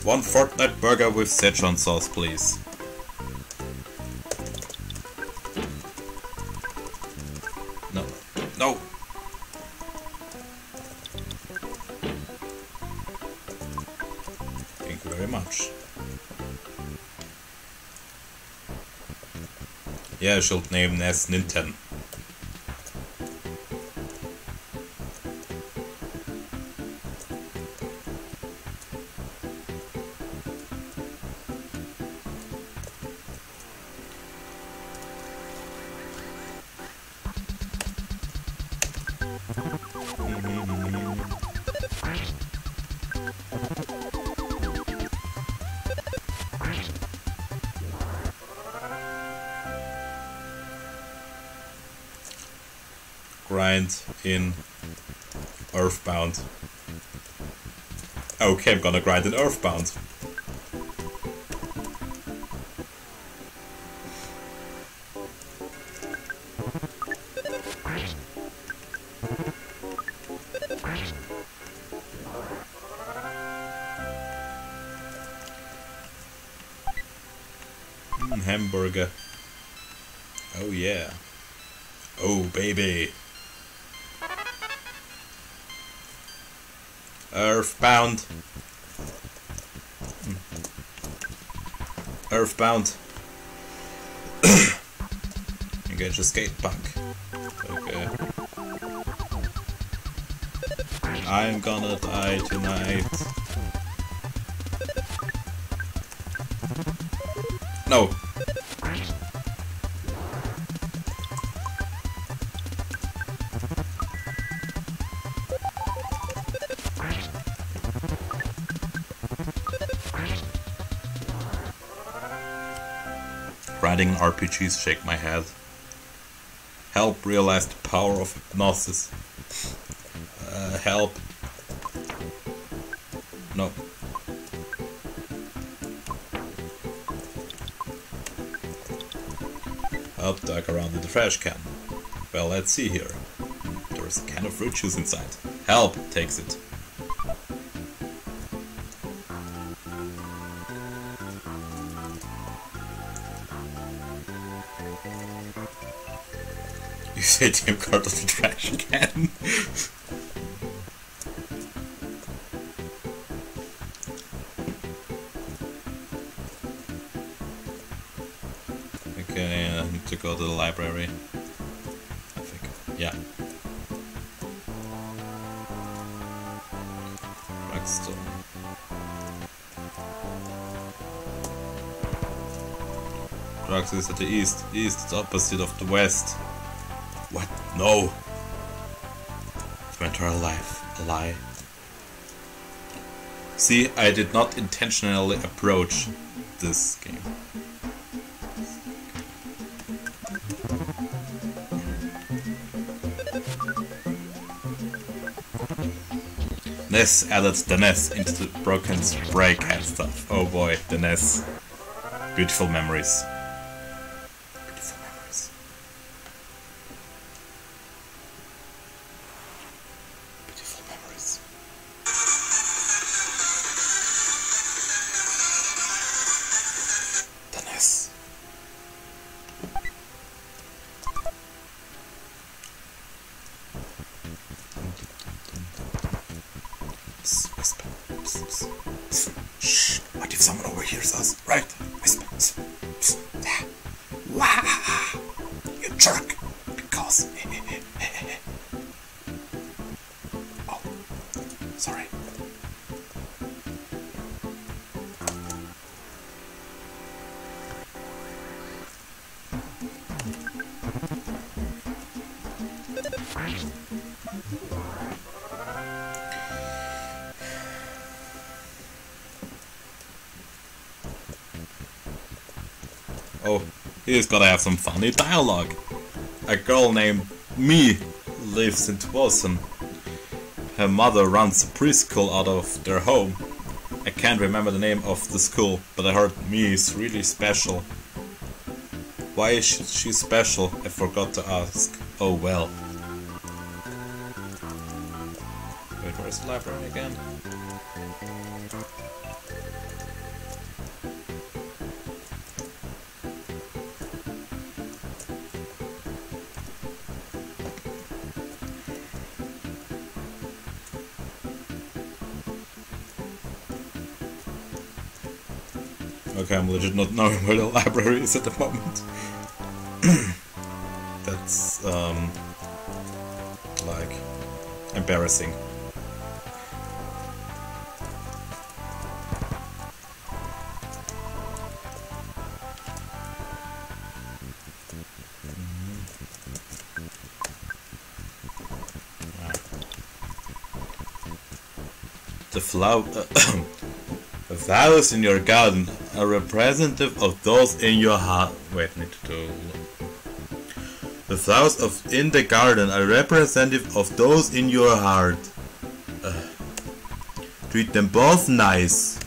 One Fortnite burger with Szechuan sauce, please. No. No! Thank you very much. Yeah, I should name Ness Nintendo. Grind in Earthbound. Okay, I'm gonna grind in Earthbound. Hamburger. Oh yeah. Oh baby. Earthbound. Earthbound. Engage escape pack. Okay. I'm gonna die tonight. No. Writing RPGs shake my head. Help realize the power of hypnosis. Help. No. Help dug around in the trash can. Well, let's see here. There's a can of fruit juice inside. Help takes it. Use ATM card of the trash can. Okay, I need to go to the library. I think. Yeah. Drugstore. Drugs is at the east. East is opposite of the west. What? No! It's my entire life a lie. See, I did not intentionally approach this game. NES added the NES into the broken spray can stuff. Oh boy, the NES. Beautiful memories. Beautiful memories. Beautiful memories. The NES. Whisper. Shh. What if someone overhears us? Right. Whisper. Wah! You jerk. Because. Oh. Sorry. Oh, he's gotta have some funny dialogue. A girl named Me lives in Twoson. Her mother runs a preschool out of their home. I can't remember the name of the school, but I heard Me is really special. Why is she special? I forgot to ask. Oh well. Wait, where's the library again? Okay, I'm legit not knowing where the library is at the moment. That's, like, embarrassing. The flower, the flowers in your garden are representative of those in your heart. Wait, I need to do. The flowers in the garden are representative of those in your heart. Treat them both nice.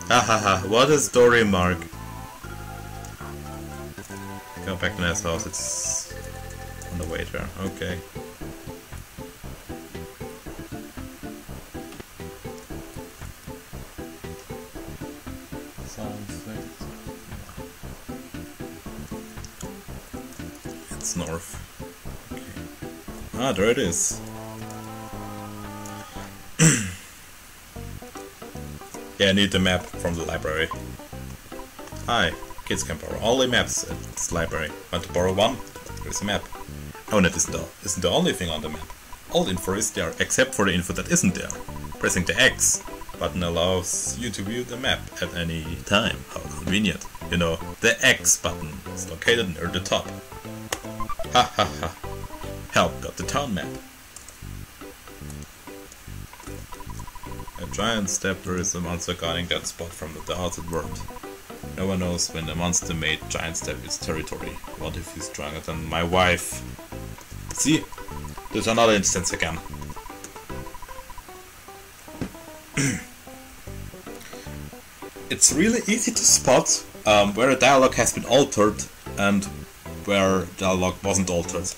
Ha ha ha! What a story, Mark. Go back to Ness house. It's on the way there. Okay. It's north. Okay. Ah, there it is. Yeah, I need the map from the library. Hi, kids can borrow all the maps at this library. Want to borrow one? Here's a map. Oh, that isn't the only thing on the map. All the info is there, except for the info that isn't there. Pressing the X button allows you to view the map at any time. How convenient. You know, the X button is located near the top. Ha ha ha. Help got the town map. A giant stepper is a monster guarding that spot from the outside world. No one knows when the monster made giant step its territory. What if he's stronger than my wife? See? There's another instance again. It's really easy to spot where a dialogue has been altered and where dialogue wasn't altered.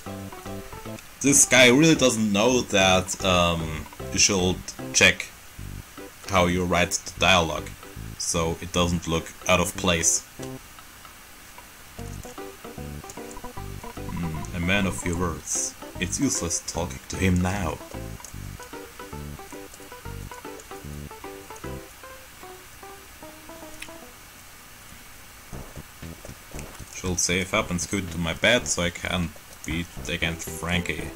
This guy really doesn't know that you should check how you write the dialogue, so it doesn't look out of place. A man of few words. It's useless talking to him now. Should save up and scoot to my bed so I can beat against Frankie.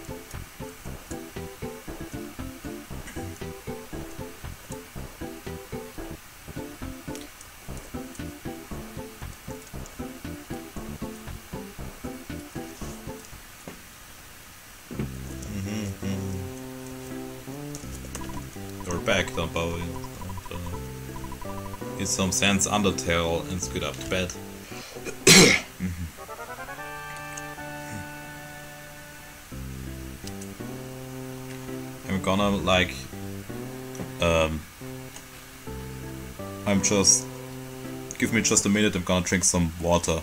You're back, don't bother. Eat some Sans Undertale and scoot up to bed. I'm gonna like give me just a minute, I'm gonna drink some water.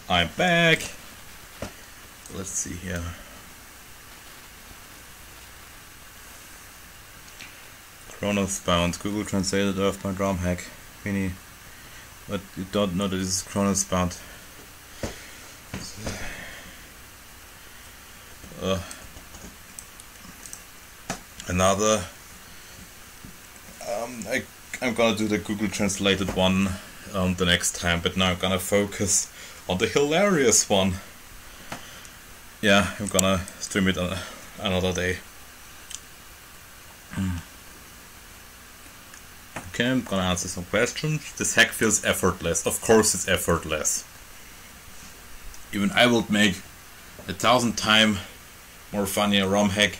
I'm back. Let's see here. Earthbound. Google translated Earthbound ROM hack. Mini. But you don't know that this is Earthbound. Another. I'm gonna do the Google translated one the next time, but now I'm gonna focus on the hilarious one. Yeah, I'm gonna stream it another day. Okay, I'm gonna answer some questions. This hack feels effortless. Of course it's effortless. Even I would make 1,000 times more funny a ROM hack.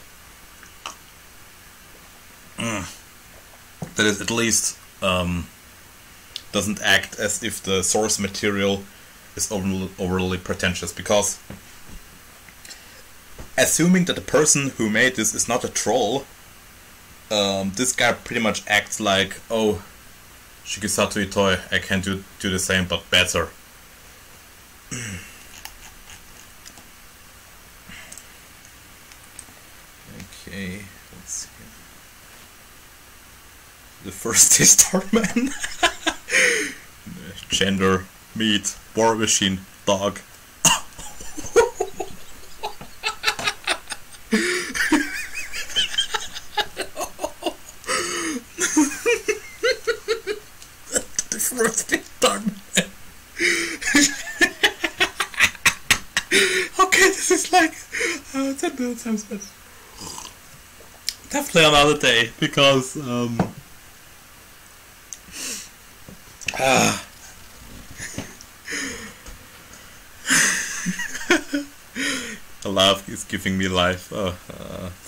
That is at least doesn't act as if the source material is overly pretentious, because assuming that the person who made this is not a troll, this guy pretty much acts like, oh, Shigesato Itoi, I can do the same but better. Okay, let's see. The first is Starman. Gender, meat, war machine, dog. The first is Starman. Okay, this is like definitely another day, because love is giving me life.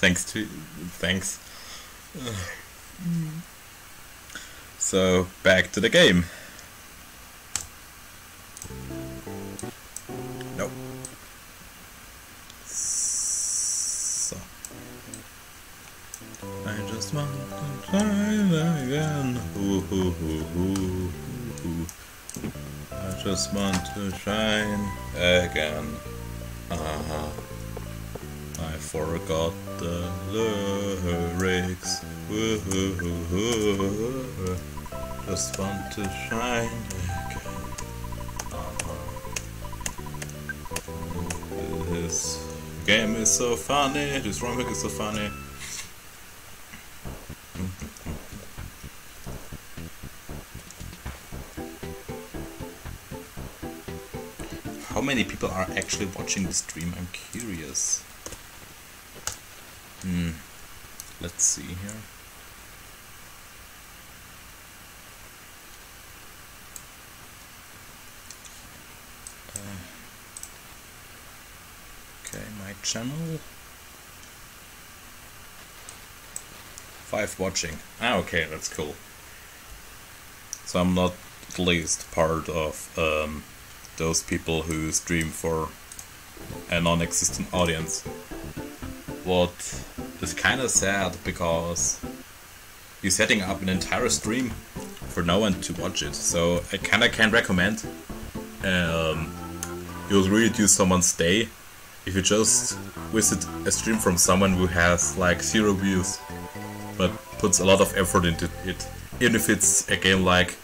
Thanks. So back to the game. Nope. So I just want to try again. I just want to shine again. I forgot the lyrics. Just want to shine again. This game is so funny. This ROM hack is so funny. How many people are actually watching the stream? I'm curious. Let's see here. Okay, my channel. 5 watching. Okay, that's cool. So I'm not at least part of those people who stream for a non-existent audience. What is kind of sad, because you're setting up an entire stream for no one to watch it. So I kind of can't recommend. You'll really do someone's day if you just visit a stream from someone who has like 0 views, but puts a lot of effort into it. Even if it's a game like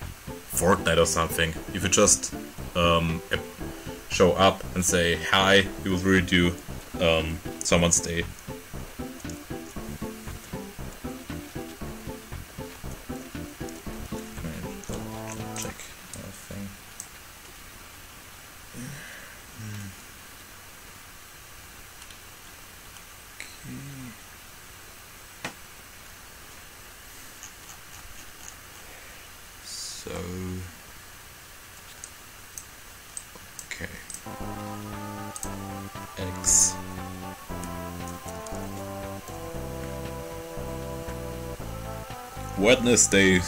Fortnite or something, if you just show up and say hi, you will really do someone's day. Check thing. So okay, X. Wednesday.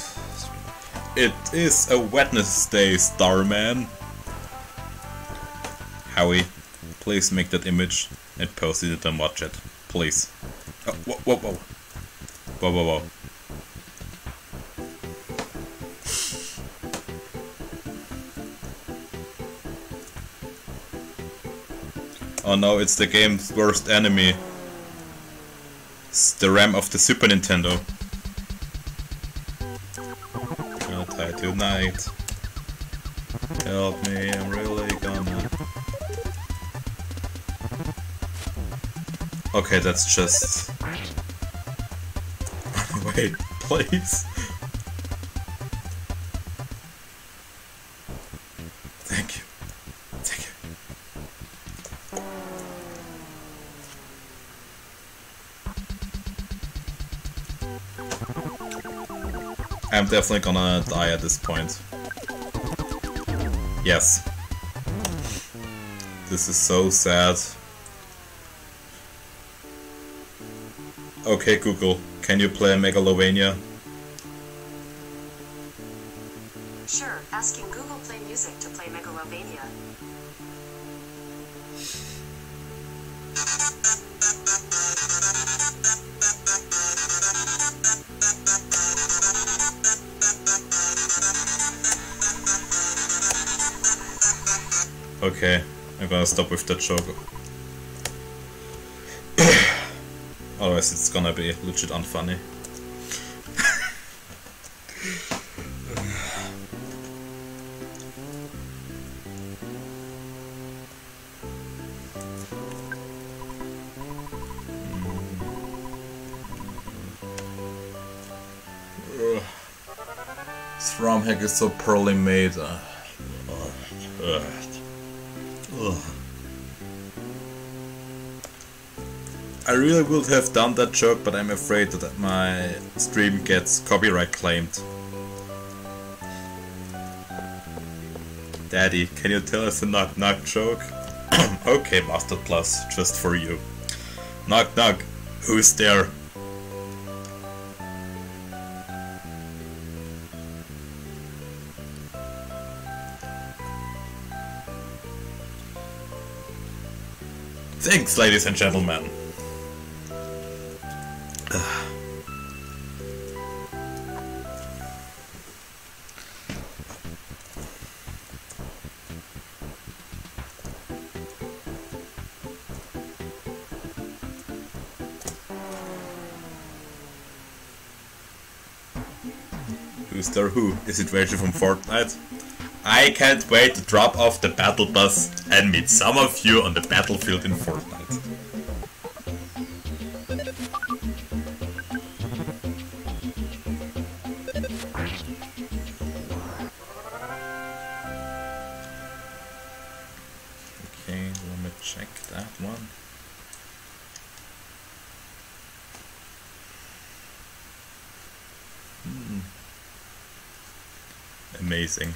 It is a Wednesday, Starman. Howie, please make that image and post it in the mod chat, please. Oh, whoa. Whoa. Oh no, it's the game's worst enemy. It's the RAM of the Super Nintendo. I'll die tonight. Help me, I'm really gonna... Okay, that's just... Wait, please. I'm definitely gonna die at this point. Yes. This is so sad. Okay, Google, can you play Megalovania? Sure, asking Google Play Music to play Megalovania. Okay, I'm gonna stop with that joke. Otherwise it's gonna be legit unfunny. This ROM hack is so poorly made. I really would have done that joke, but I'm afraid that my stream gets copyright claimed. Daddy, can you tell us a knock knock joke? Okay, Master Plus, just for you. Knock knock, who's there? Thanks, ladies and gentlemen. Who's there who? Is it Rachel from Fortnite? I can't wait to drop off the battle bus and meet some of you on the battlefield in Fortnite. Okay, let me check that one. Amazing.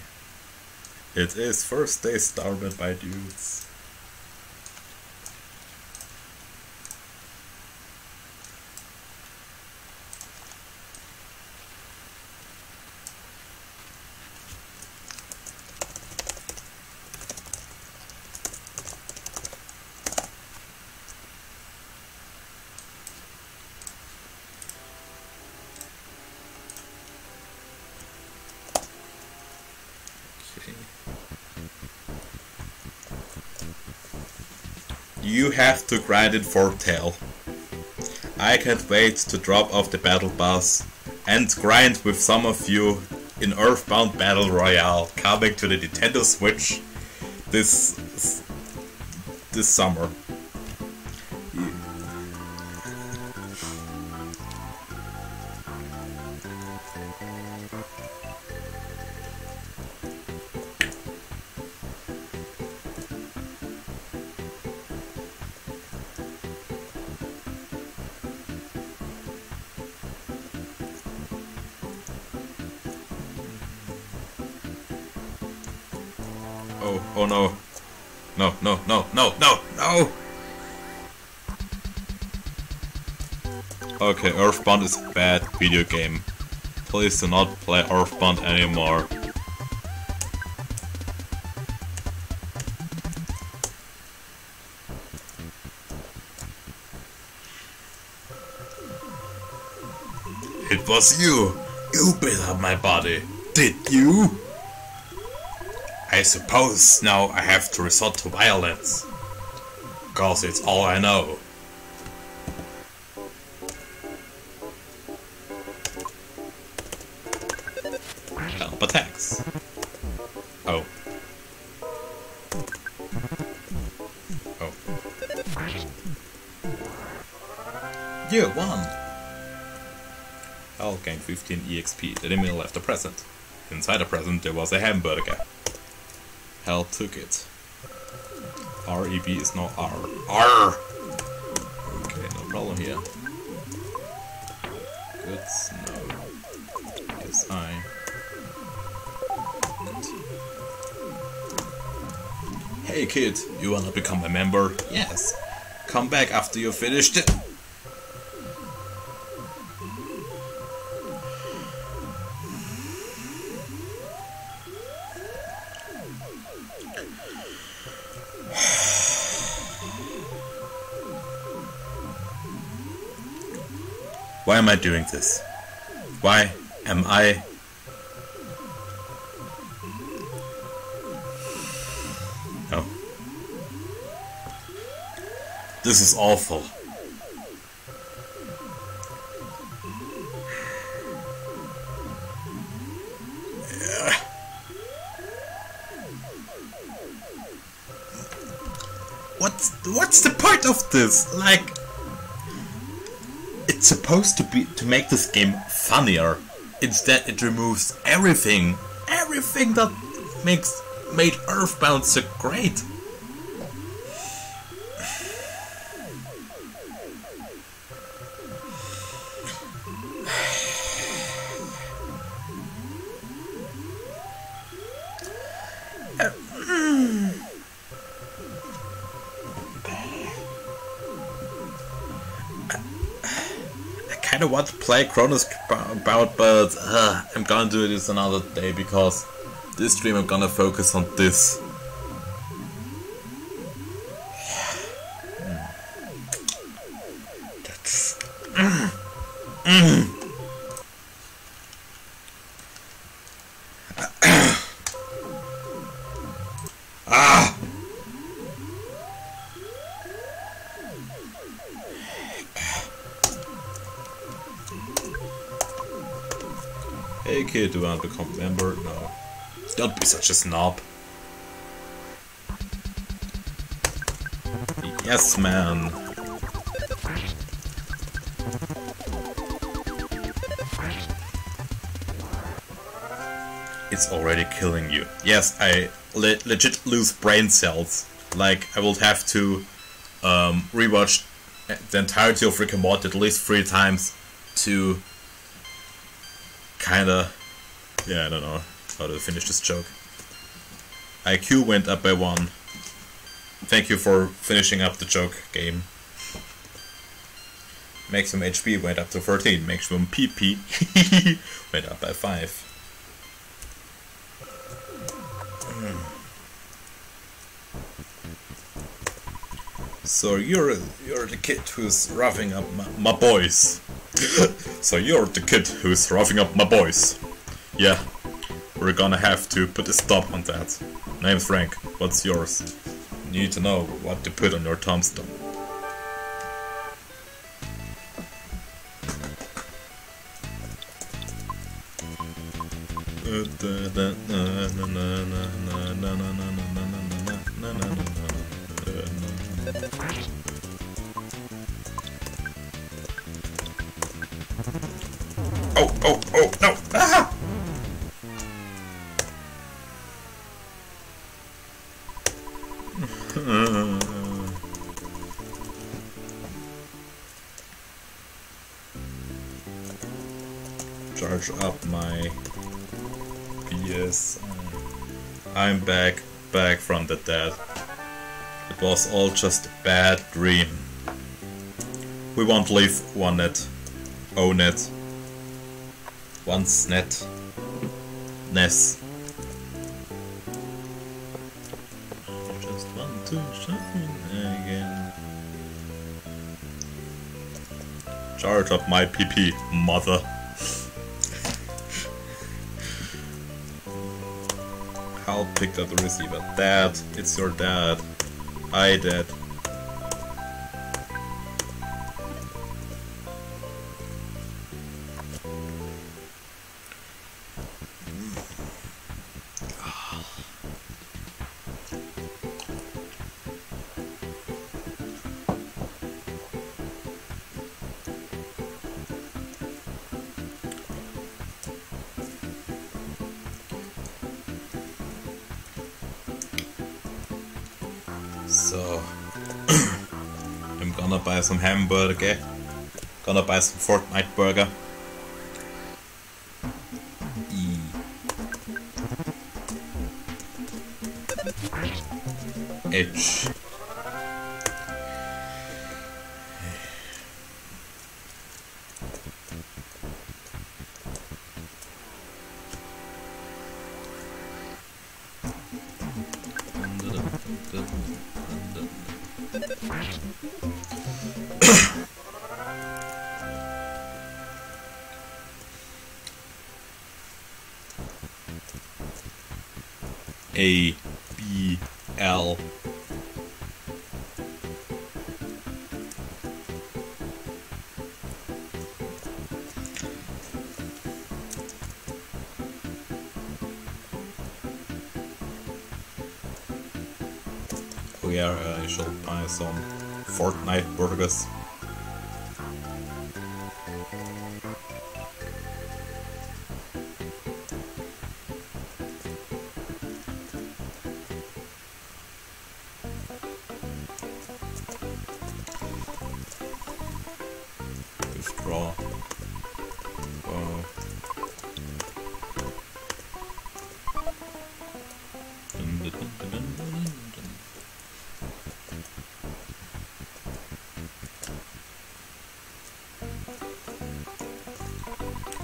It is first day started by dudes. You have to grind it for tail. I can't wait to drop off the battle bus and grind with some of you in Earthbound Battle Royale coming to the Nintendo Switch this summer. Oh no. No, no, no, no, no, no! Okay, Earthbound is a bad video game. Please do not play Earthbound anymore. It was you! You bit up my body! Did you? I suppose now I have to resort to violence. Cause it's all I know. Help attacks. Oh. Oh. You won! Hell gained 15 EXP. The enemy left a present. Inside the present there was a hamburger. Hell took it. REB is now R. R! Okay, no problem here. Good snow. time. Hey kid, you wanna become a member? Yes. Come back after you've finished it. Why am I doing this? Why am I... Oh. This is awful. Yeah. What's the point of this? Like... It's supposed to be to make this game funnier. Instead, it removes everything that made Earthbound so great. I kind of want to play Chronos Bound, but I'm gonna do this another day because this stream I'm gonna focus on this. That's... Ah! Hey kid, do you want to become a member? No. Don't be such a snob. Yes, man. It's already killing you. Yes, I legit lose brain cells. Like, I will have to rewatch the entirety of Rick and Morty at least 3 times to kinda... Yeah, I don't know how to finish this joke. IQ went up by 1. Thank you for finishing up the joke, game. Maximum HP went up to 13. Maximum PP went up by 5. So you're the kid who's roughing up my boys. So you're the kid who's roughing up my boys. Yeah, we're gonna have to put a stop on that. Name's Frank. What's yours? You need to know what to put on your tombstone. Oh, no! Ah! Charge up my PS. I'm back from the dead. It was all just a bad dream. We won't leave one net. Oh net. Once net. Ness. I just want to shine again. Charge up my PP, mother. I'll pick up the receiver. Dad, it's your dad. Hi, Dad. So, I'm gonna buy some hamburger. Gonna buy some Fortnite burger. H. A, B, L. Oh yeah, I shall buy some Fortnite burgers. Withdraw.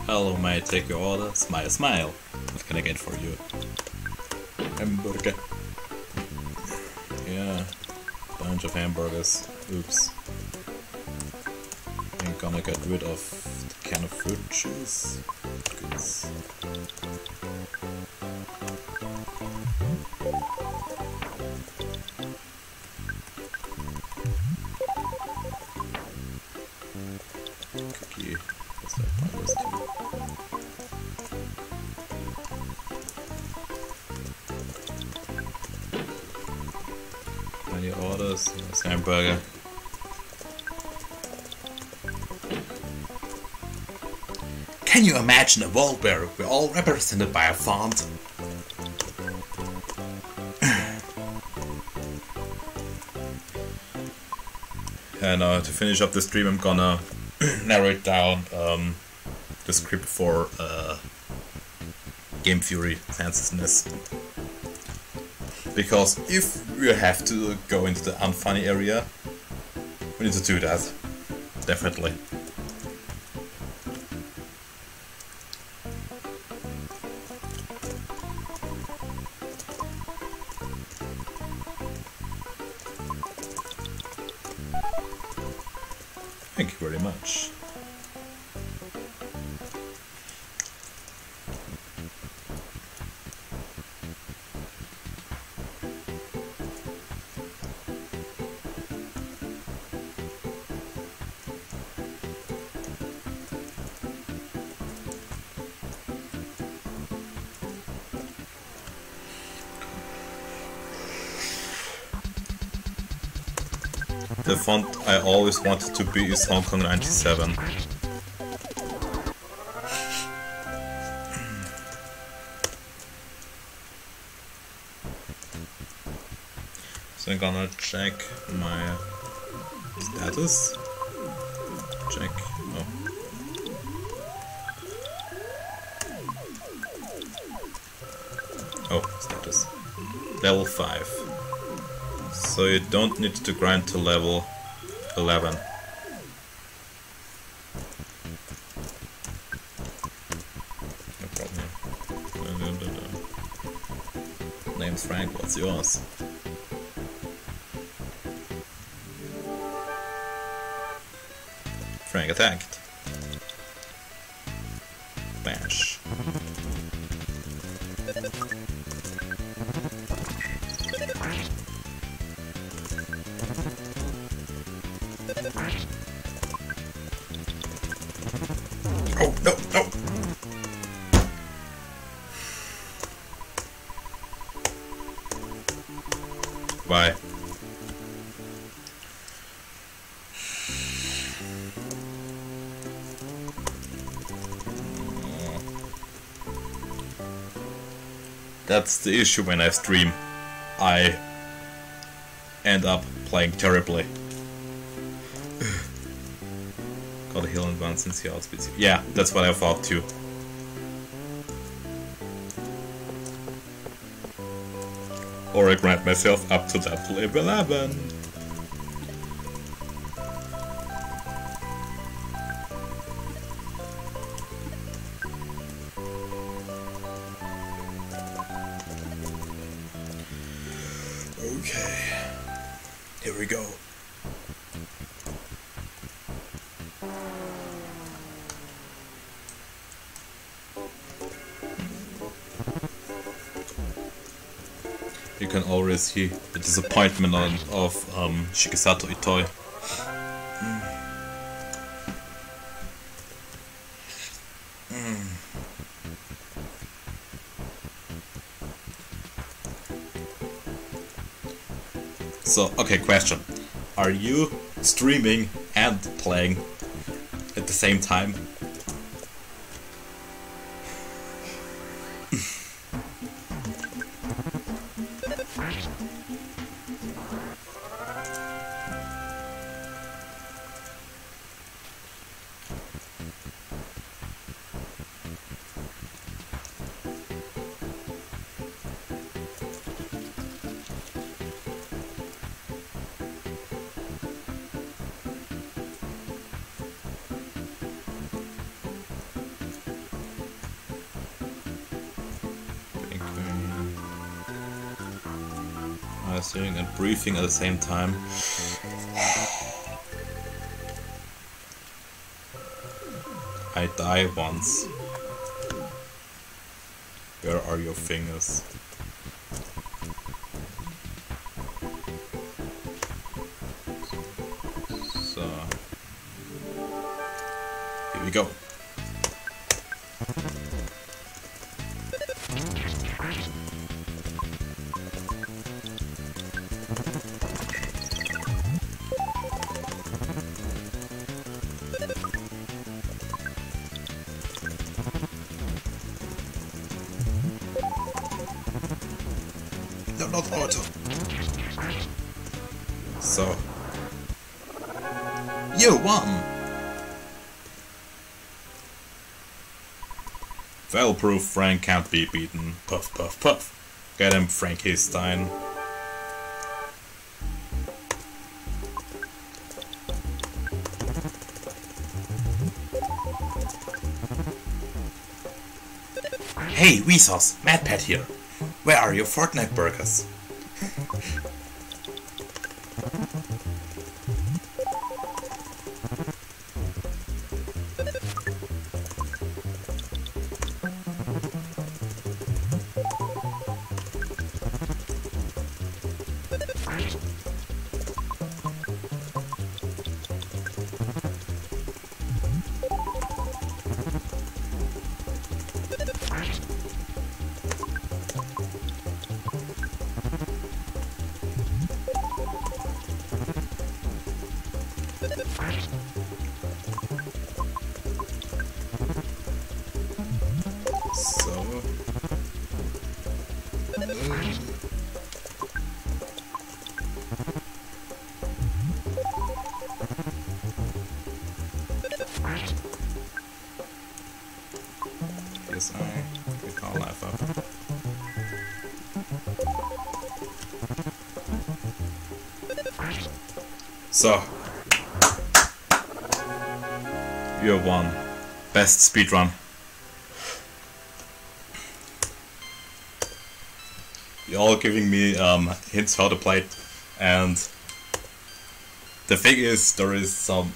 Hello, may I take your order? Smile, smile. What can I get for you? Hamburger. Yeah, bunch of hamburgers. Oops. I'm gonna get rid of the can of fruit juice. Goods. Cookie. What's that pointless too? Any orders? Nice hamburger. Can you imagine a world where we're all represented by a font? And to finish up the stream, I'm gonna narrate down the script for Game Fury Senselessness. Because if we have to go into the unfunny area, we need to do that. Definitely. Thank you very much. The font I always wanted to be is Hong Kong 97. So I'm gonna check my status. Check. Oh. Oh, status. Level 5. So you don't need to grind to level 11. No problem. Name's Frank, what's yours? Frank attacked. Bash. Oh, no, no! Bye. That's the issue when I stream. I end up playing terribly. Got a heal and bounce since he outspeeds you. Yeah, that's what I thought too. or I grind myself up to level 11. Okay, here we go. You can already see the disappointment of Shigesato Itoi. So, okay, question. Are you streaming and playing at the same time? Sitting and breathing at the same time. I die once. Where are your fingers? So here we go. No, not auto. So, you won! Fail-proof Frank can't be beaten. Puff, puff, puff. Get him, Frankenstein. Hey, Weesos! MadPat here. Where are your Fortnite burgers? Yes, I pick our life up. So, you won. Best speedrun. You're all giving me hints how to play it, and the thing is, there is some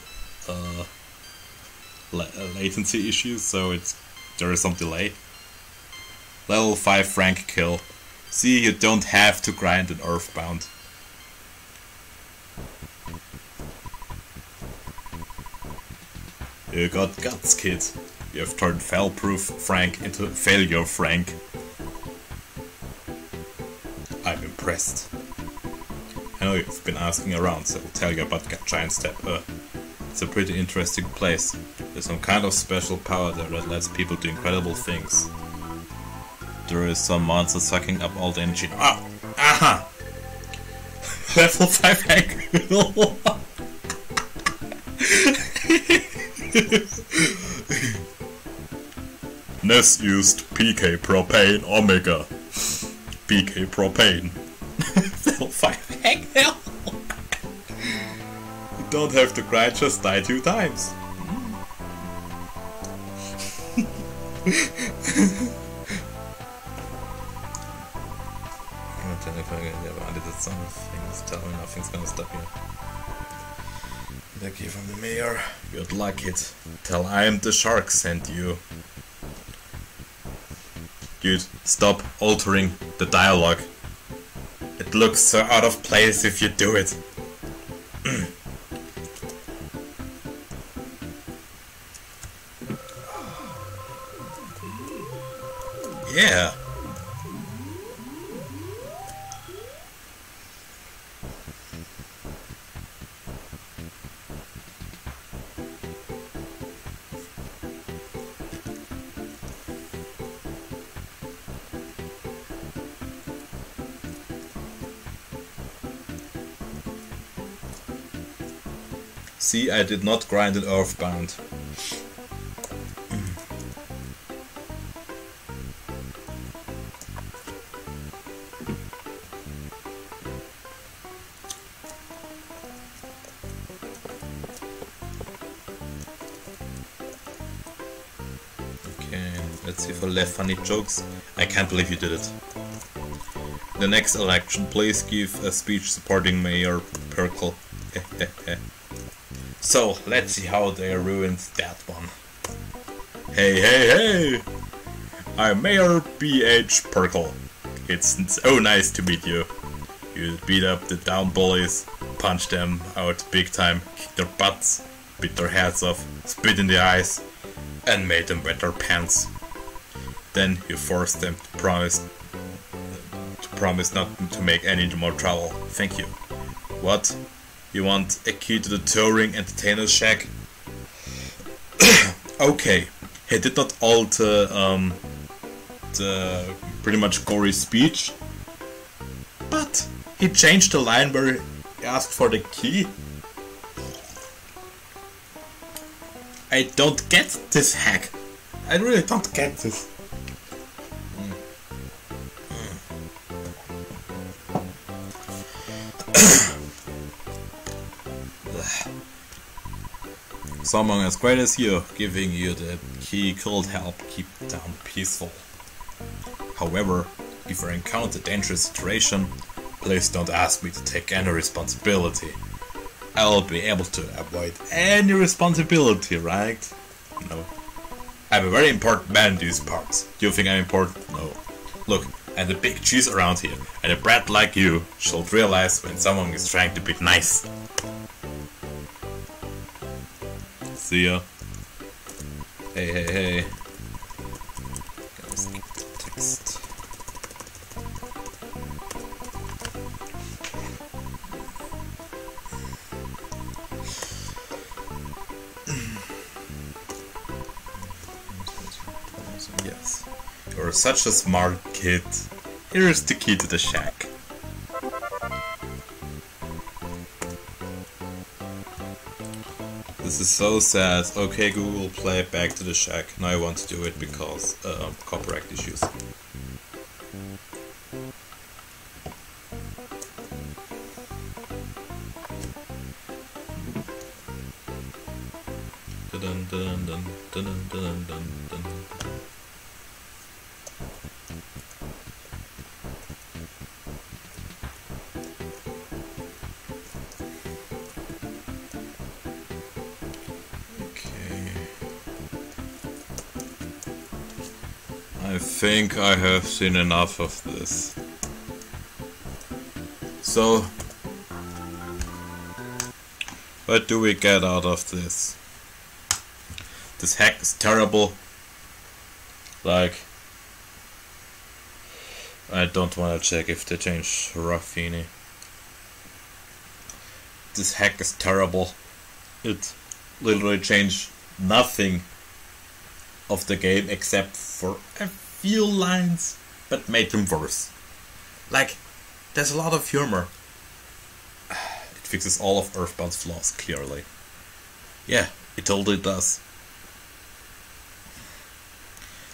latency issues, so there is some delay. Level 5 Frank kill. See, you don't have to grind in Earthbound. You got guts, kid. You have turned fail-proof Frank into failure Frank. I'm impressed. I know you've been asking around, so I'll tell you about Giant Step. It's a pretty interesting place. There's some kind of special power there that lets people do incredible things. There is some monster sucking up all the energy. Oh! Aha! Level 5 hack! Ness used PK Propane Omega. PK Propane. Don't have to cry, just die 2 times. Nothing's gonna stop you. Becky from the mayor, you'd like it. Tell I am the shark sent you. Dude, stop altering the dialogue. It looks so out of place if you do it. Yeah. See, I did not grind it Earthbound. Okay, let's see for left funny jokes. I can't believe you did it. The next election, please give a speech supporting Mayor Perkle. So, let's see how they ruined that one. Hey, hey, hey! I'm Mayor B.H. Perkle. It's so nice to meet you. You beat up the down bullies, punch them out big time, kick their butts, beat their heads off, spit in the eyes, and made them wet their pants. Then you forced them to promise not to make any more trouble. Thank you. What? You want a key to the touring entertainer's shack? Okay, he did not alter the pretty much gory speech, but he changed the line where he asked for the key. I don't get this hack. I really don't get this. Someone as great as you, giving you the key could help keep down peaceful. However, if I encounter a dangerous situation, please don't ask me to take any responsibility. I'll be able to avoid any responsibility, right? No. I'm a very important man in these parts. Do you think I'm important? No. Look, I'm the big cheese around here, and a brat like you should realize when someone is trying to be nice. See ya. Hey, hey, hey. Gotta skip the text. Yes. You're such a smart kid. Here's the key to the shack. This is so sad. Okay, Google, play Back to the Shack. Now I want to do it because copyright issues. Dun, dun, dun, dun, dun, dun, dun, dun. I think I have seen enough of this. So, what do we get out of this? This hack is terrible. Like, I don't want to check if they changed Raffini. This hack is terrible. It literally changed nothing of the game except for a few lines, but made them worse. Like, there's a lot of humor. It fixes all of Earthbound's flaws, clearly. Yeah, it totally does.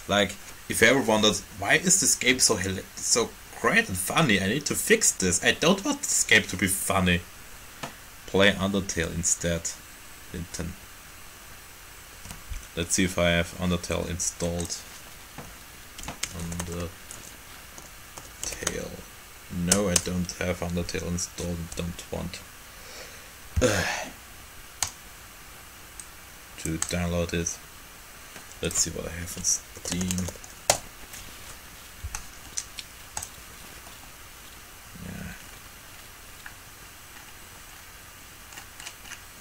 Like, if you ever wondered, why is this game so great and funny? I need to fix this. I don't want this game to be funny. Play Undertale instead, Linton. Let's see if I have Undertale installed. Undertale. No, I don't have Undertale installed and don't want to download it. Let's see what I have on Steam. Yeah.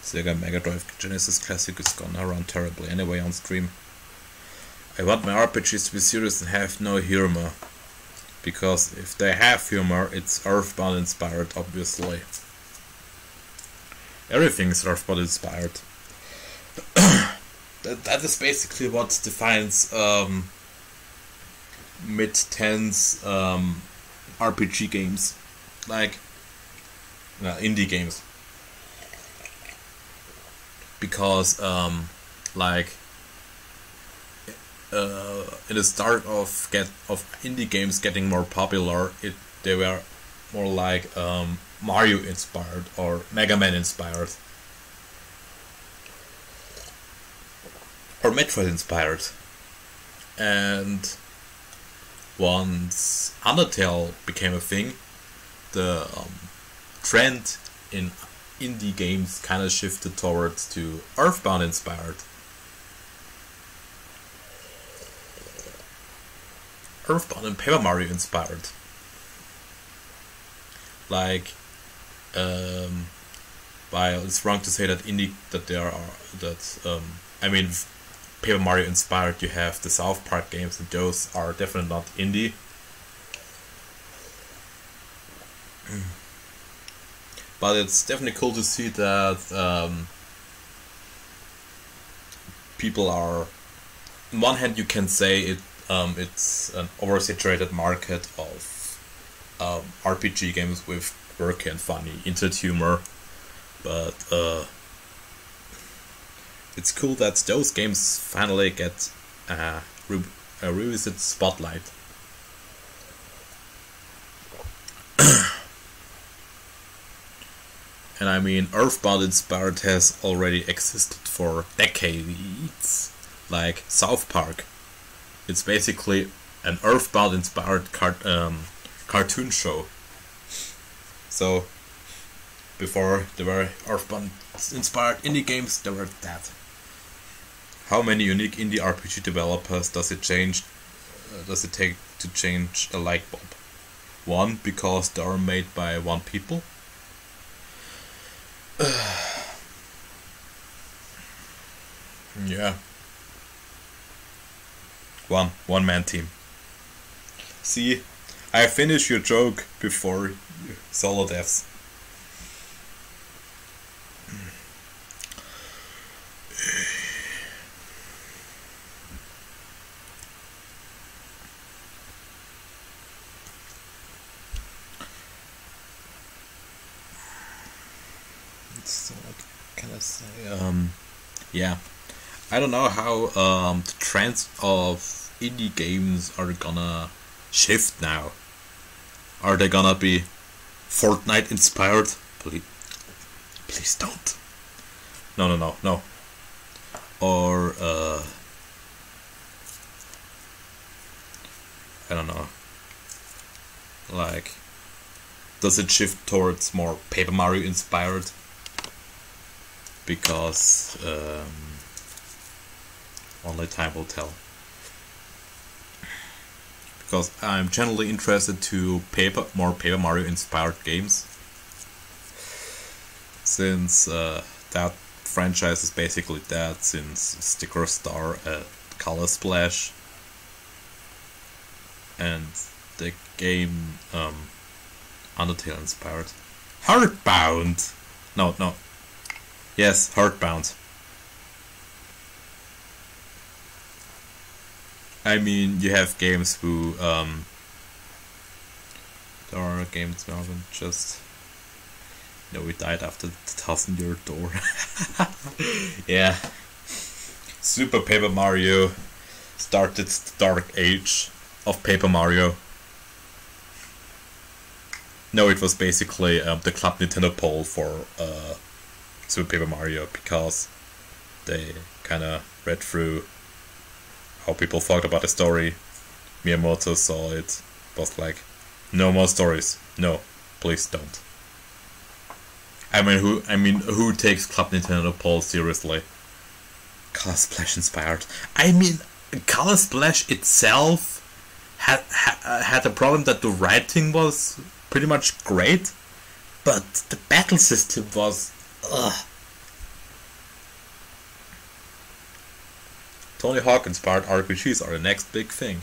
Sega Mega Drive Genesis Classic is gonna run terribly anyway on stream. I want my RPGs to be serious and have no humor. Because if they have humor, it's Earthbound inspired, obviously. Everything is Earthbound inspired. That is basically what defines mid-10s RPG games. Like, indie games. Because, in the start of indie games getting more popular, they were more like Mario inspired or Mega Man inspired or Metroid inspired. And once Undertale became a thing, the trend in indie games kind of shifted towards to Earthbound inspired. Earthbound and Paper Mario inspired. Like, while it's wrong to say that I mean, Paper Mario inspired, you have the South Park games, and those are definitely not indie. But it's definitely cool to see that people are. On one hand, you can say it's an oversaturated market of RPG games with quirky and funny internet humor, but it's cool that those games finally get a revisited spotlight. And I mean, Earthbound inspired has already existed for decades, like South Park. It's basically an Earthbound inspired cartoon show. So, before there were Earthbound inspired indie games, there were that. How many unique indie RPG developers does it take to change a light bulb? One, because they are made by one people. Yeah. One man team. See, I finished your joke before solo deaths. So what can I say? Yeah. I don't know how the trends of indie games are gonna shift now. Are they gonna be Fortnite inspired? Please don't. No. Or I don't know. Like, does it shift towards more Paper Mario inspired? Because only time will tell. Because I'm generally interested to more Paper Mario inspired games, since that franchise is basically dead since Sticker Star and Color Splash, and the game Undertale inspired. Earthbound! No. Yes, Earthbound. I mean, you have games who, there are games Melvin just, we died after the 1,000-year door. Yeah. Super Paper Mario started the dark age of Paper Mario. No, it was basically the Club Nintendo poll for Super Paper Mario because they kinda read through how people thought about the story. Miyamoto saw it, was like, no more stories. No, please don't. I mean, who takes Club Nintendo Poll seriously? Color Splash inspired. I mean, Color Splash itself had a problem that the writing was pretty much great, but the battle system was Tony Hawk inspired RPGs are the next big thing.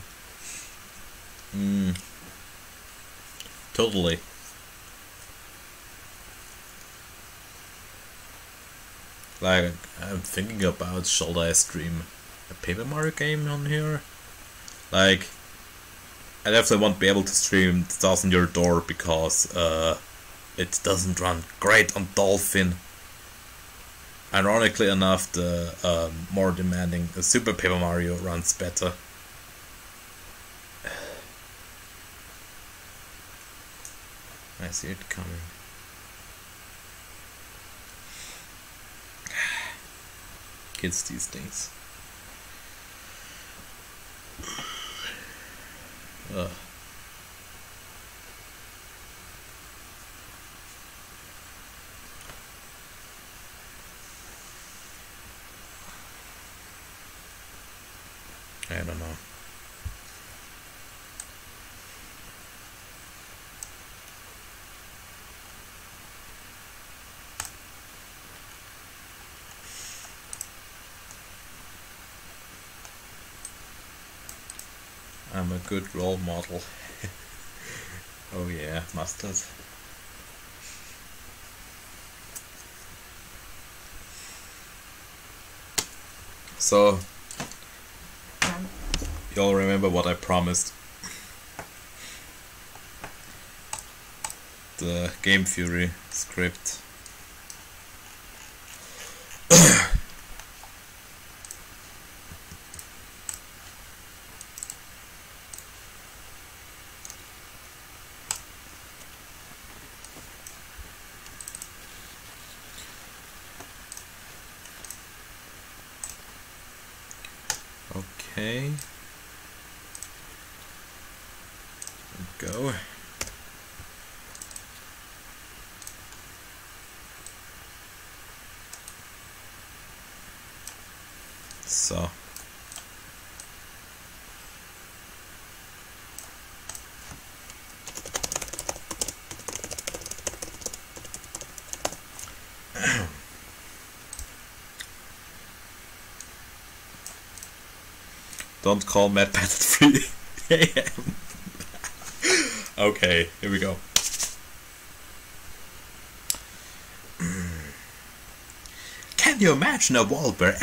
Totally. Like, I'm thinking about, should I stream a Paper Mario game on here? Like, I definitely won't be able to stream The 1000-Year Door because it doesn't run great on Dolphin. Ironically enough, the more demanding Super Paper Mario runs better. I see it coming. Kids these days. I don't know. I'm a good role model. Oh yeah, mustard. So, you all remember what I promised? The Game Fury script. Okay. Go. So. Don't call Matt Pat at 3 AM. Okay, here we go. Can you imagine a world where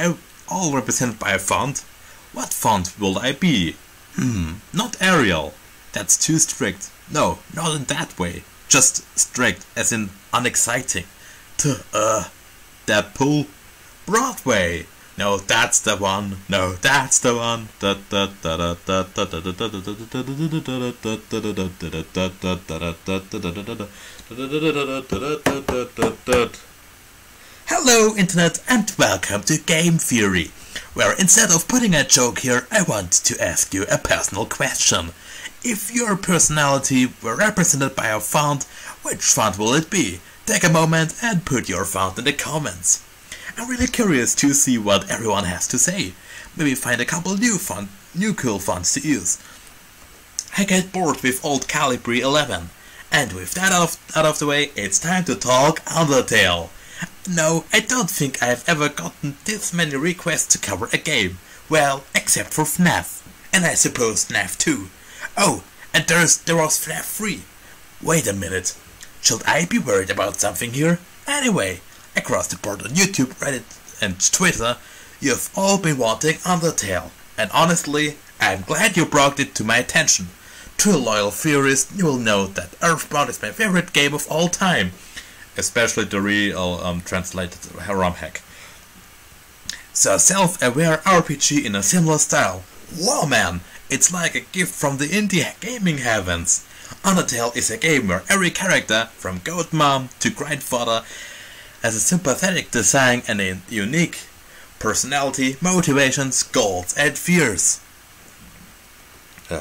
all represented by a font? What font will I be? Not Arial. That's too strict. No, not in that way. Just strict, as in unexciting. Deadpool. Broadway. No, that's the one. No, that's the one. Hello, Internet, and welcome to Game Theory, where instead of putting a joke here, I want to ask you a personal question. If your personality were represented by a font, which font will it be? Take a moment and put your font in the comments. I'm really curious to see what everyone has to say. Maybe find a couple new cool fonts to use. I get bored with old Calibri 11. And with that out of the way, it's time to talk Undertale. No, I don't think I've ever gotten this many requests to cover a game. Well, except for FNAF. And I suppose FNAF 2. Oh, and there was FNAF 3. Wait a minute. Should I be worried about something here? Anyway, across the board on YouTube, Reddit, and Twitter, you've all been wanting Undertale. And honestly, I'm glad you brought it to my attention. To a loyal theorist, you will know that Earthbound is my favorite game of all time. Especially the real translated ROM hack. So self-aware RPG in a similar style. Wow man, it's like a gift from the indie gaming heavens. Undertale is a game where every character, from Goat Mom to Grindfather, has a sympathetic design and a unique personality, motivations, goals, and fears. Wait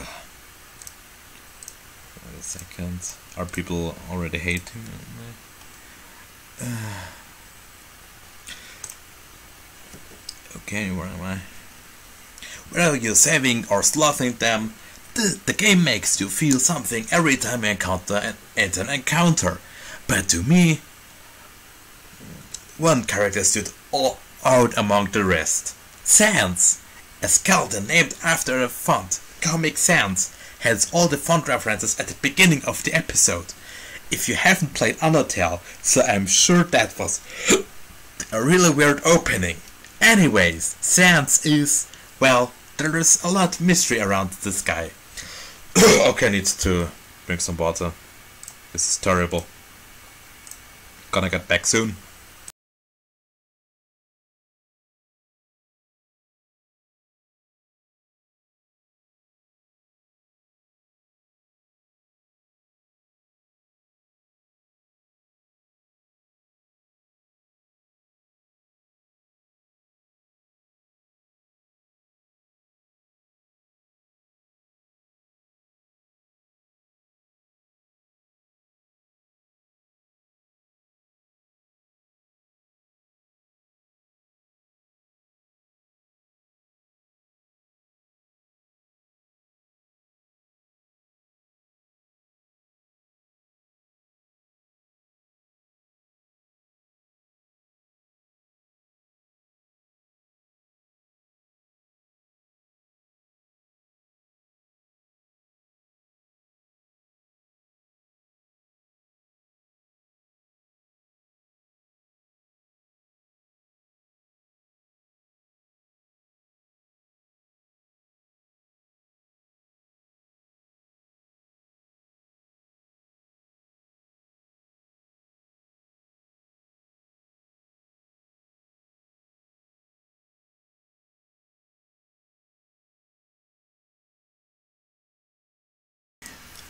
a second. Are people already hating me? Okay, where am I? Whether you're saving or slaughtering them, the game makes you feel something every time you encounter an encounter. But to me, one character stood out among the rest. Sans, a skeleton named after a font, Comic Sans, has all the font references at the beginning of the episode. If you haven't played Undertale, so I'm sure that was a really weird opening. Anyways, Sans is, well, there's a lot of mystery around this guy. Okay, I need to drink some water. This is terrible. Gonna get back soon.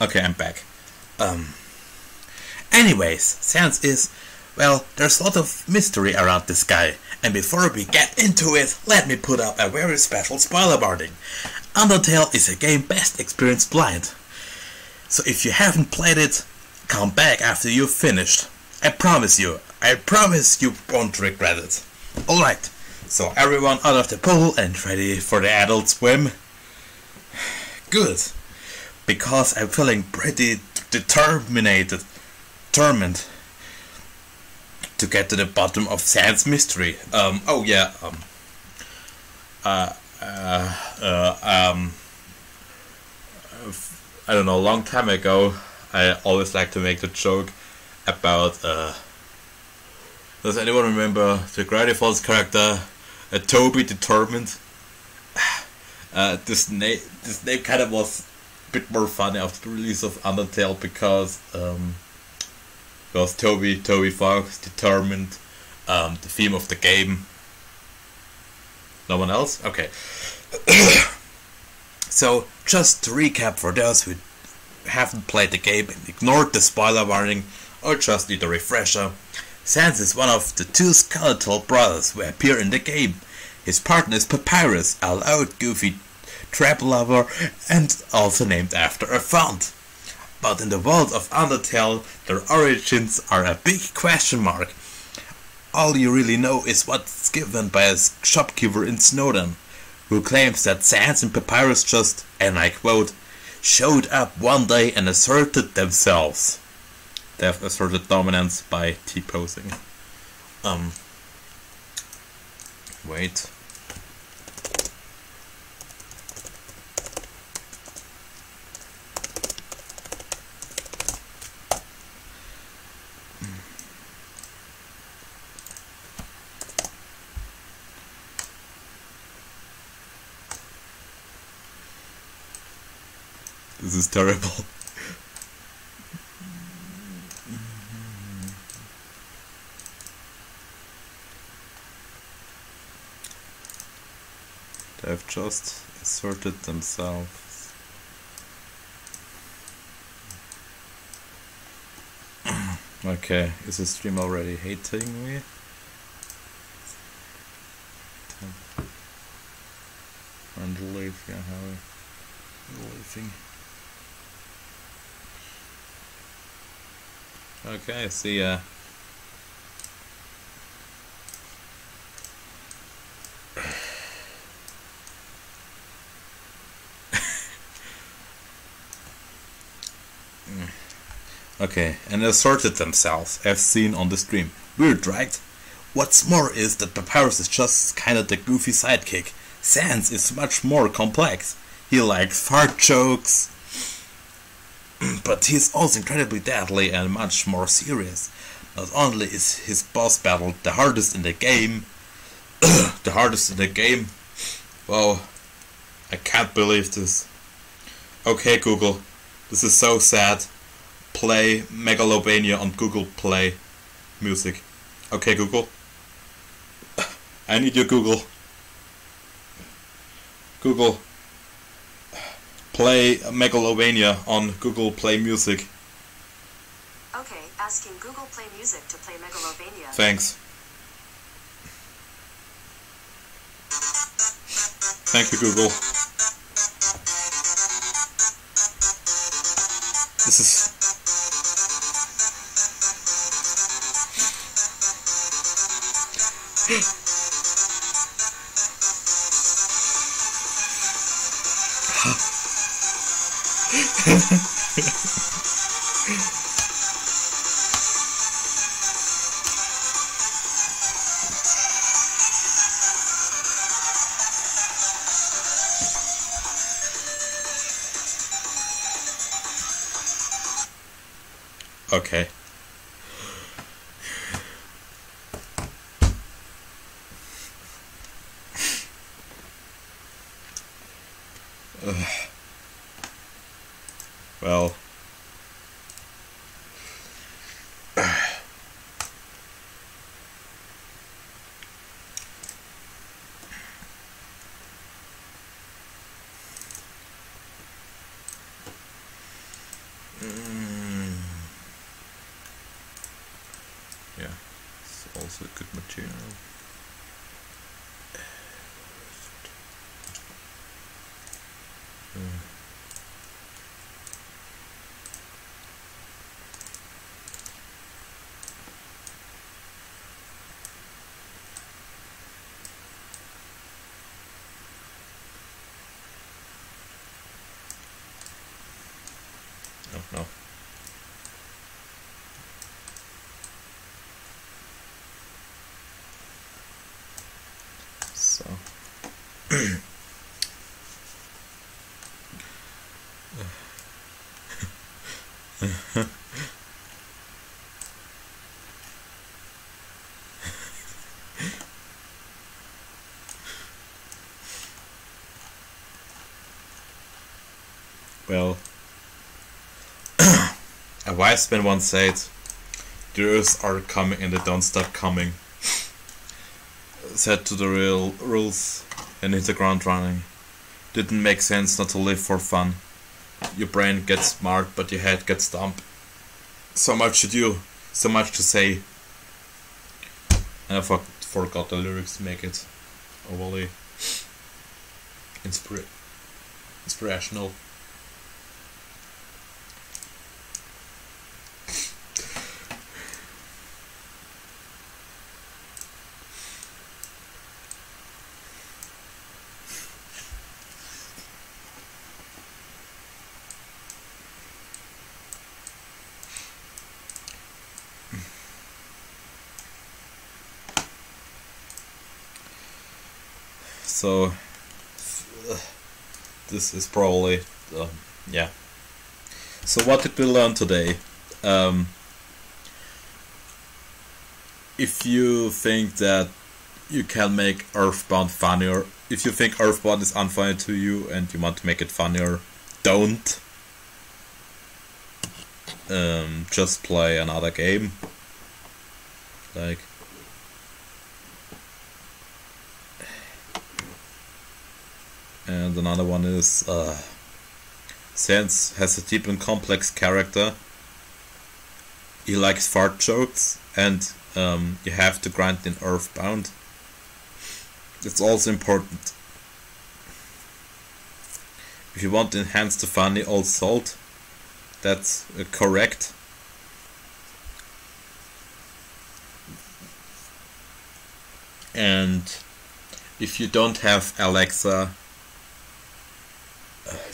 Okay, I'm back. Anyways, Sans is, well, there's a lot of mystery around this guy, and before we get into it, let me put up a very special spoiler warning. Undertale is a game best experienced blind. So if you haven't played it, come back after you've finished. I promise you won't regret it. Alright, so everyone out of the pool and ready for the adult swim? Good. Because I'm feeling pretty determined to get to the bottom of Sans mystery. I don't know, a long time ago, I always like to make the joke about, does anyone remember the Gravity Falls character, Toby Determined? This name kind of was bit more funny after the release of Undertale because Toby Fox determined the theme of the game. No one else? Okay. So just to recap for those who haven't played the game and ignored the spoiler warning or just need a refresher, Sans is one of the two skeletal brothers who appear in the game. His partner is Papyrus, a loud, goofy trap lover and also named after a font. But in the world of Undertale, their origins are a big question mark. All you really know is what's given by a shopkeeper in Snowden, who claims that Sans and Papyrus just, and I quote, showed up one day and asserted themselves. They have asserted dominance by T-posing. Wait. This is terrible. They've just asserted themselves. Okay, is the stream already hating me? And leave, yeah, how leaving. Okay, see ya. Okay, and asserted themselves, as seen on the stream. Weird, right? What's more is that Papyrus is just kinda the goofy sidekick. Sans is much more complex. He likes fart jokes, but he's also incredibly deadly and much more serious. Not only is his boss battle the hardest in the game, wow, I can't believe this. Okay, Google, this is so sad. Play Megalovania on Google Play Music. Okay, Google. I need your Google. Google. Play Megalovania on Google Play Music. Okay, asking Google Play Music to play Megalovania. Thanks. Thank you, Google. This is... Okay. Well. Yeah, it's also good material. Oh no. So well, a wise man once said, "The Earths are coming and they don't stop coming." Set to the real rules and hit the ground running. Didn't make sense not to live for fun. Your brain gets smart, but your head gets dumb. So much to do, so much to say. And I forgot the lyrics to make it overly inspirational. So this is probably yeah. So what did we learn today? If you think that you can make Earthbound funnier, if you think Earthbound is unfunny to you and you want to make it funnier, don't. Just play another game. Like, and another one is Sans has a deep and complex character. he likes fart jokes, and you have to grind in Earthbound. It's also important. If you want to enhance the funny old salt, that's correct. And if you don't have Alexa,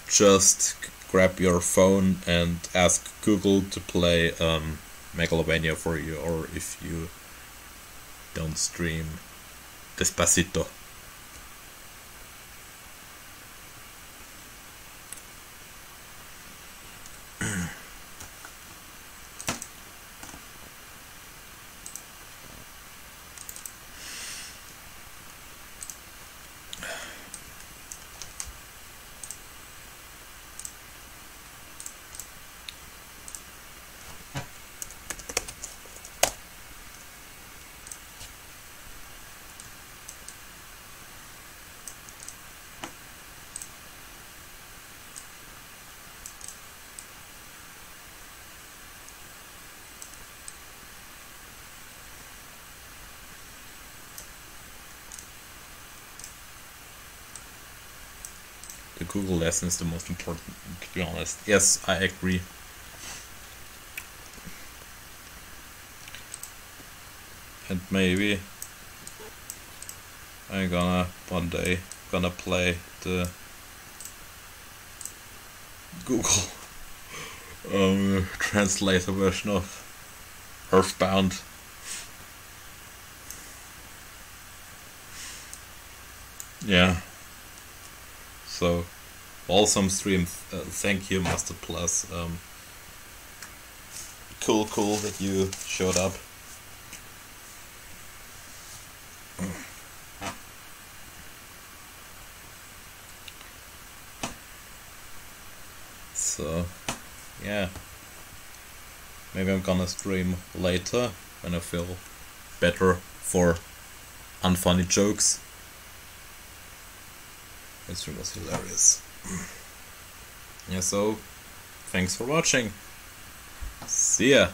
just grab your phone and ask Google to play Megalovania for you, or if you don't stream Despacito. The Google lesson is the most important, to be honest. Yes, I agree. And maybe I'm gonna one day play the Google translator version of Earthbound. Yeah. So, awesome stream. Thank you, Master Plus. Cool that you showed up. So, yeah. Maybe I'm gonna stream later when I feel better for unfunny jokes. That stream was hilarious. Yeah, so thanks for watching. See ya.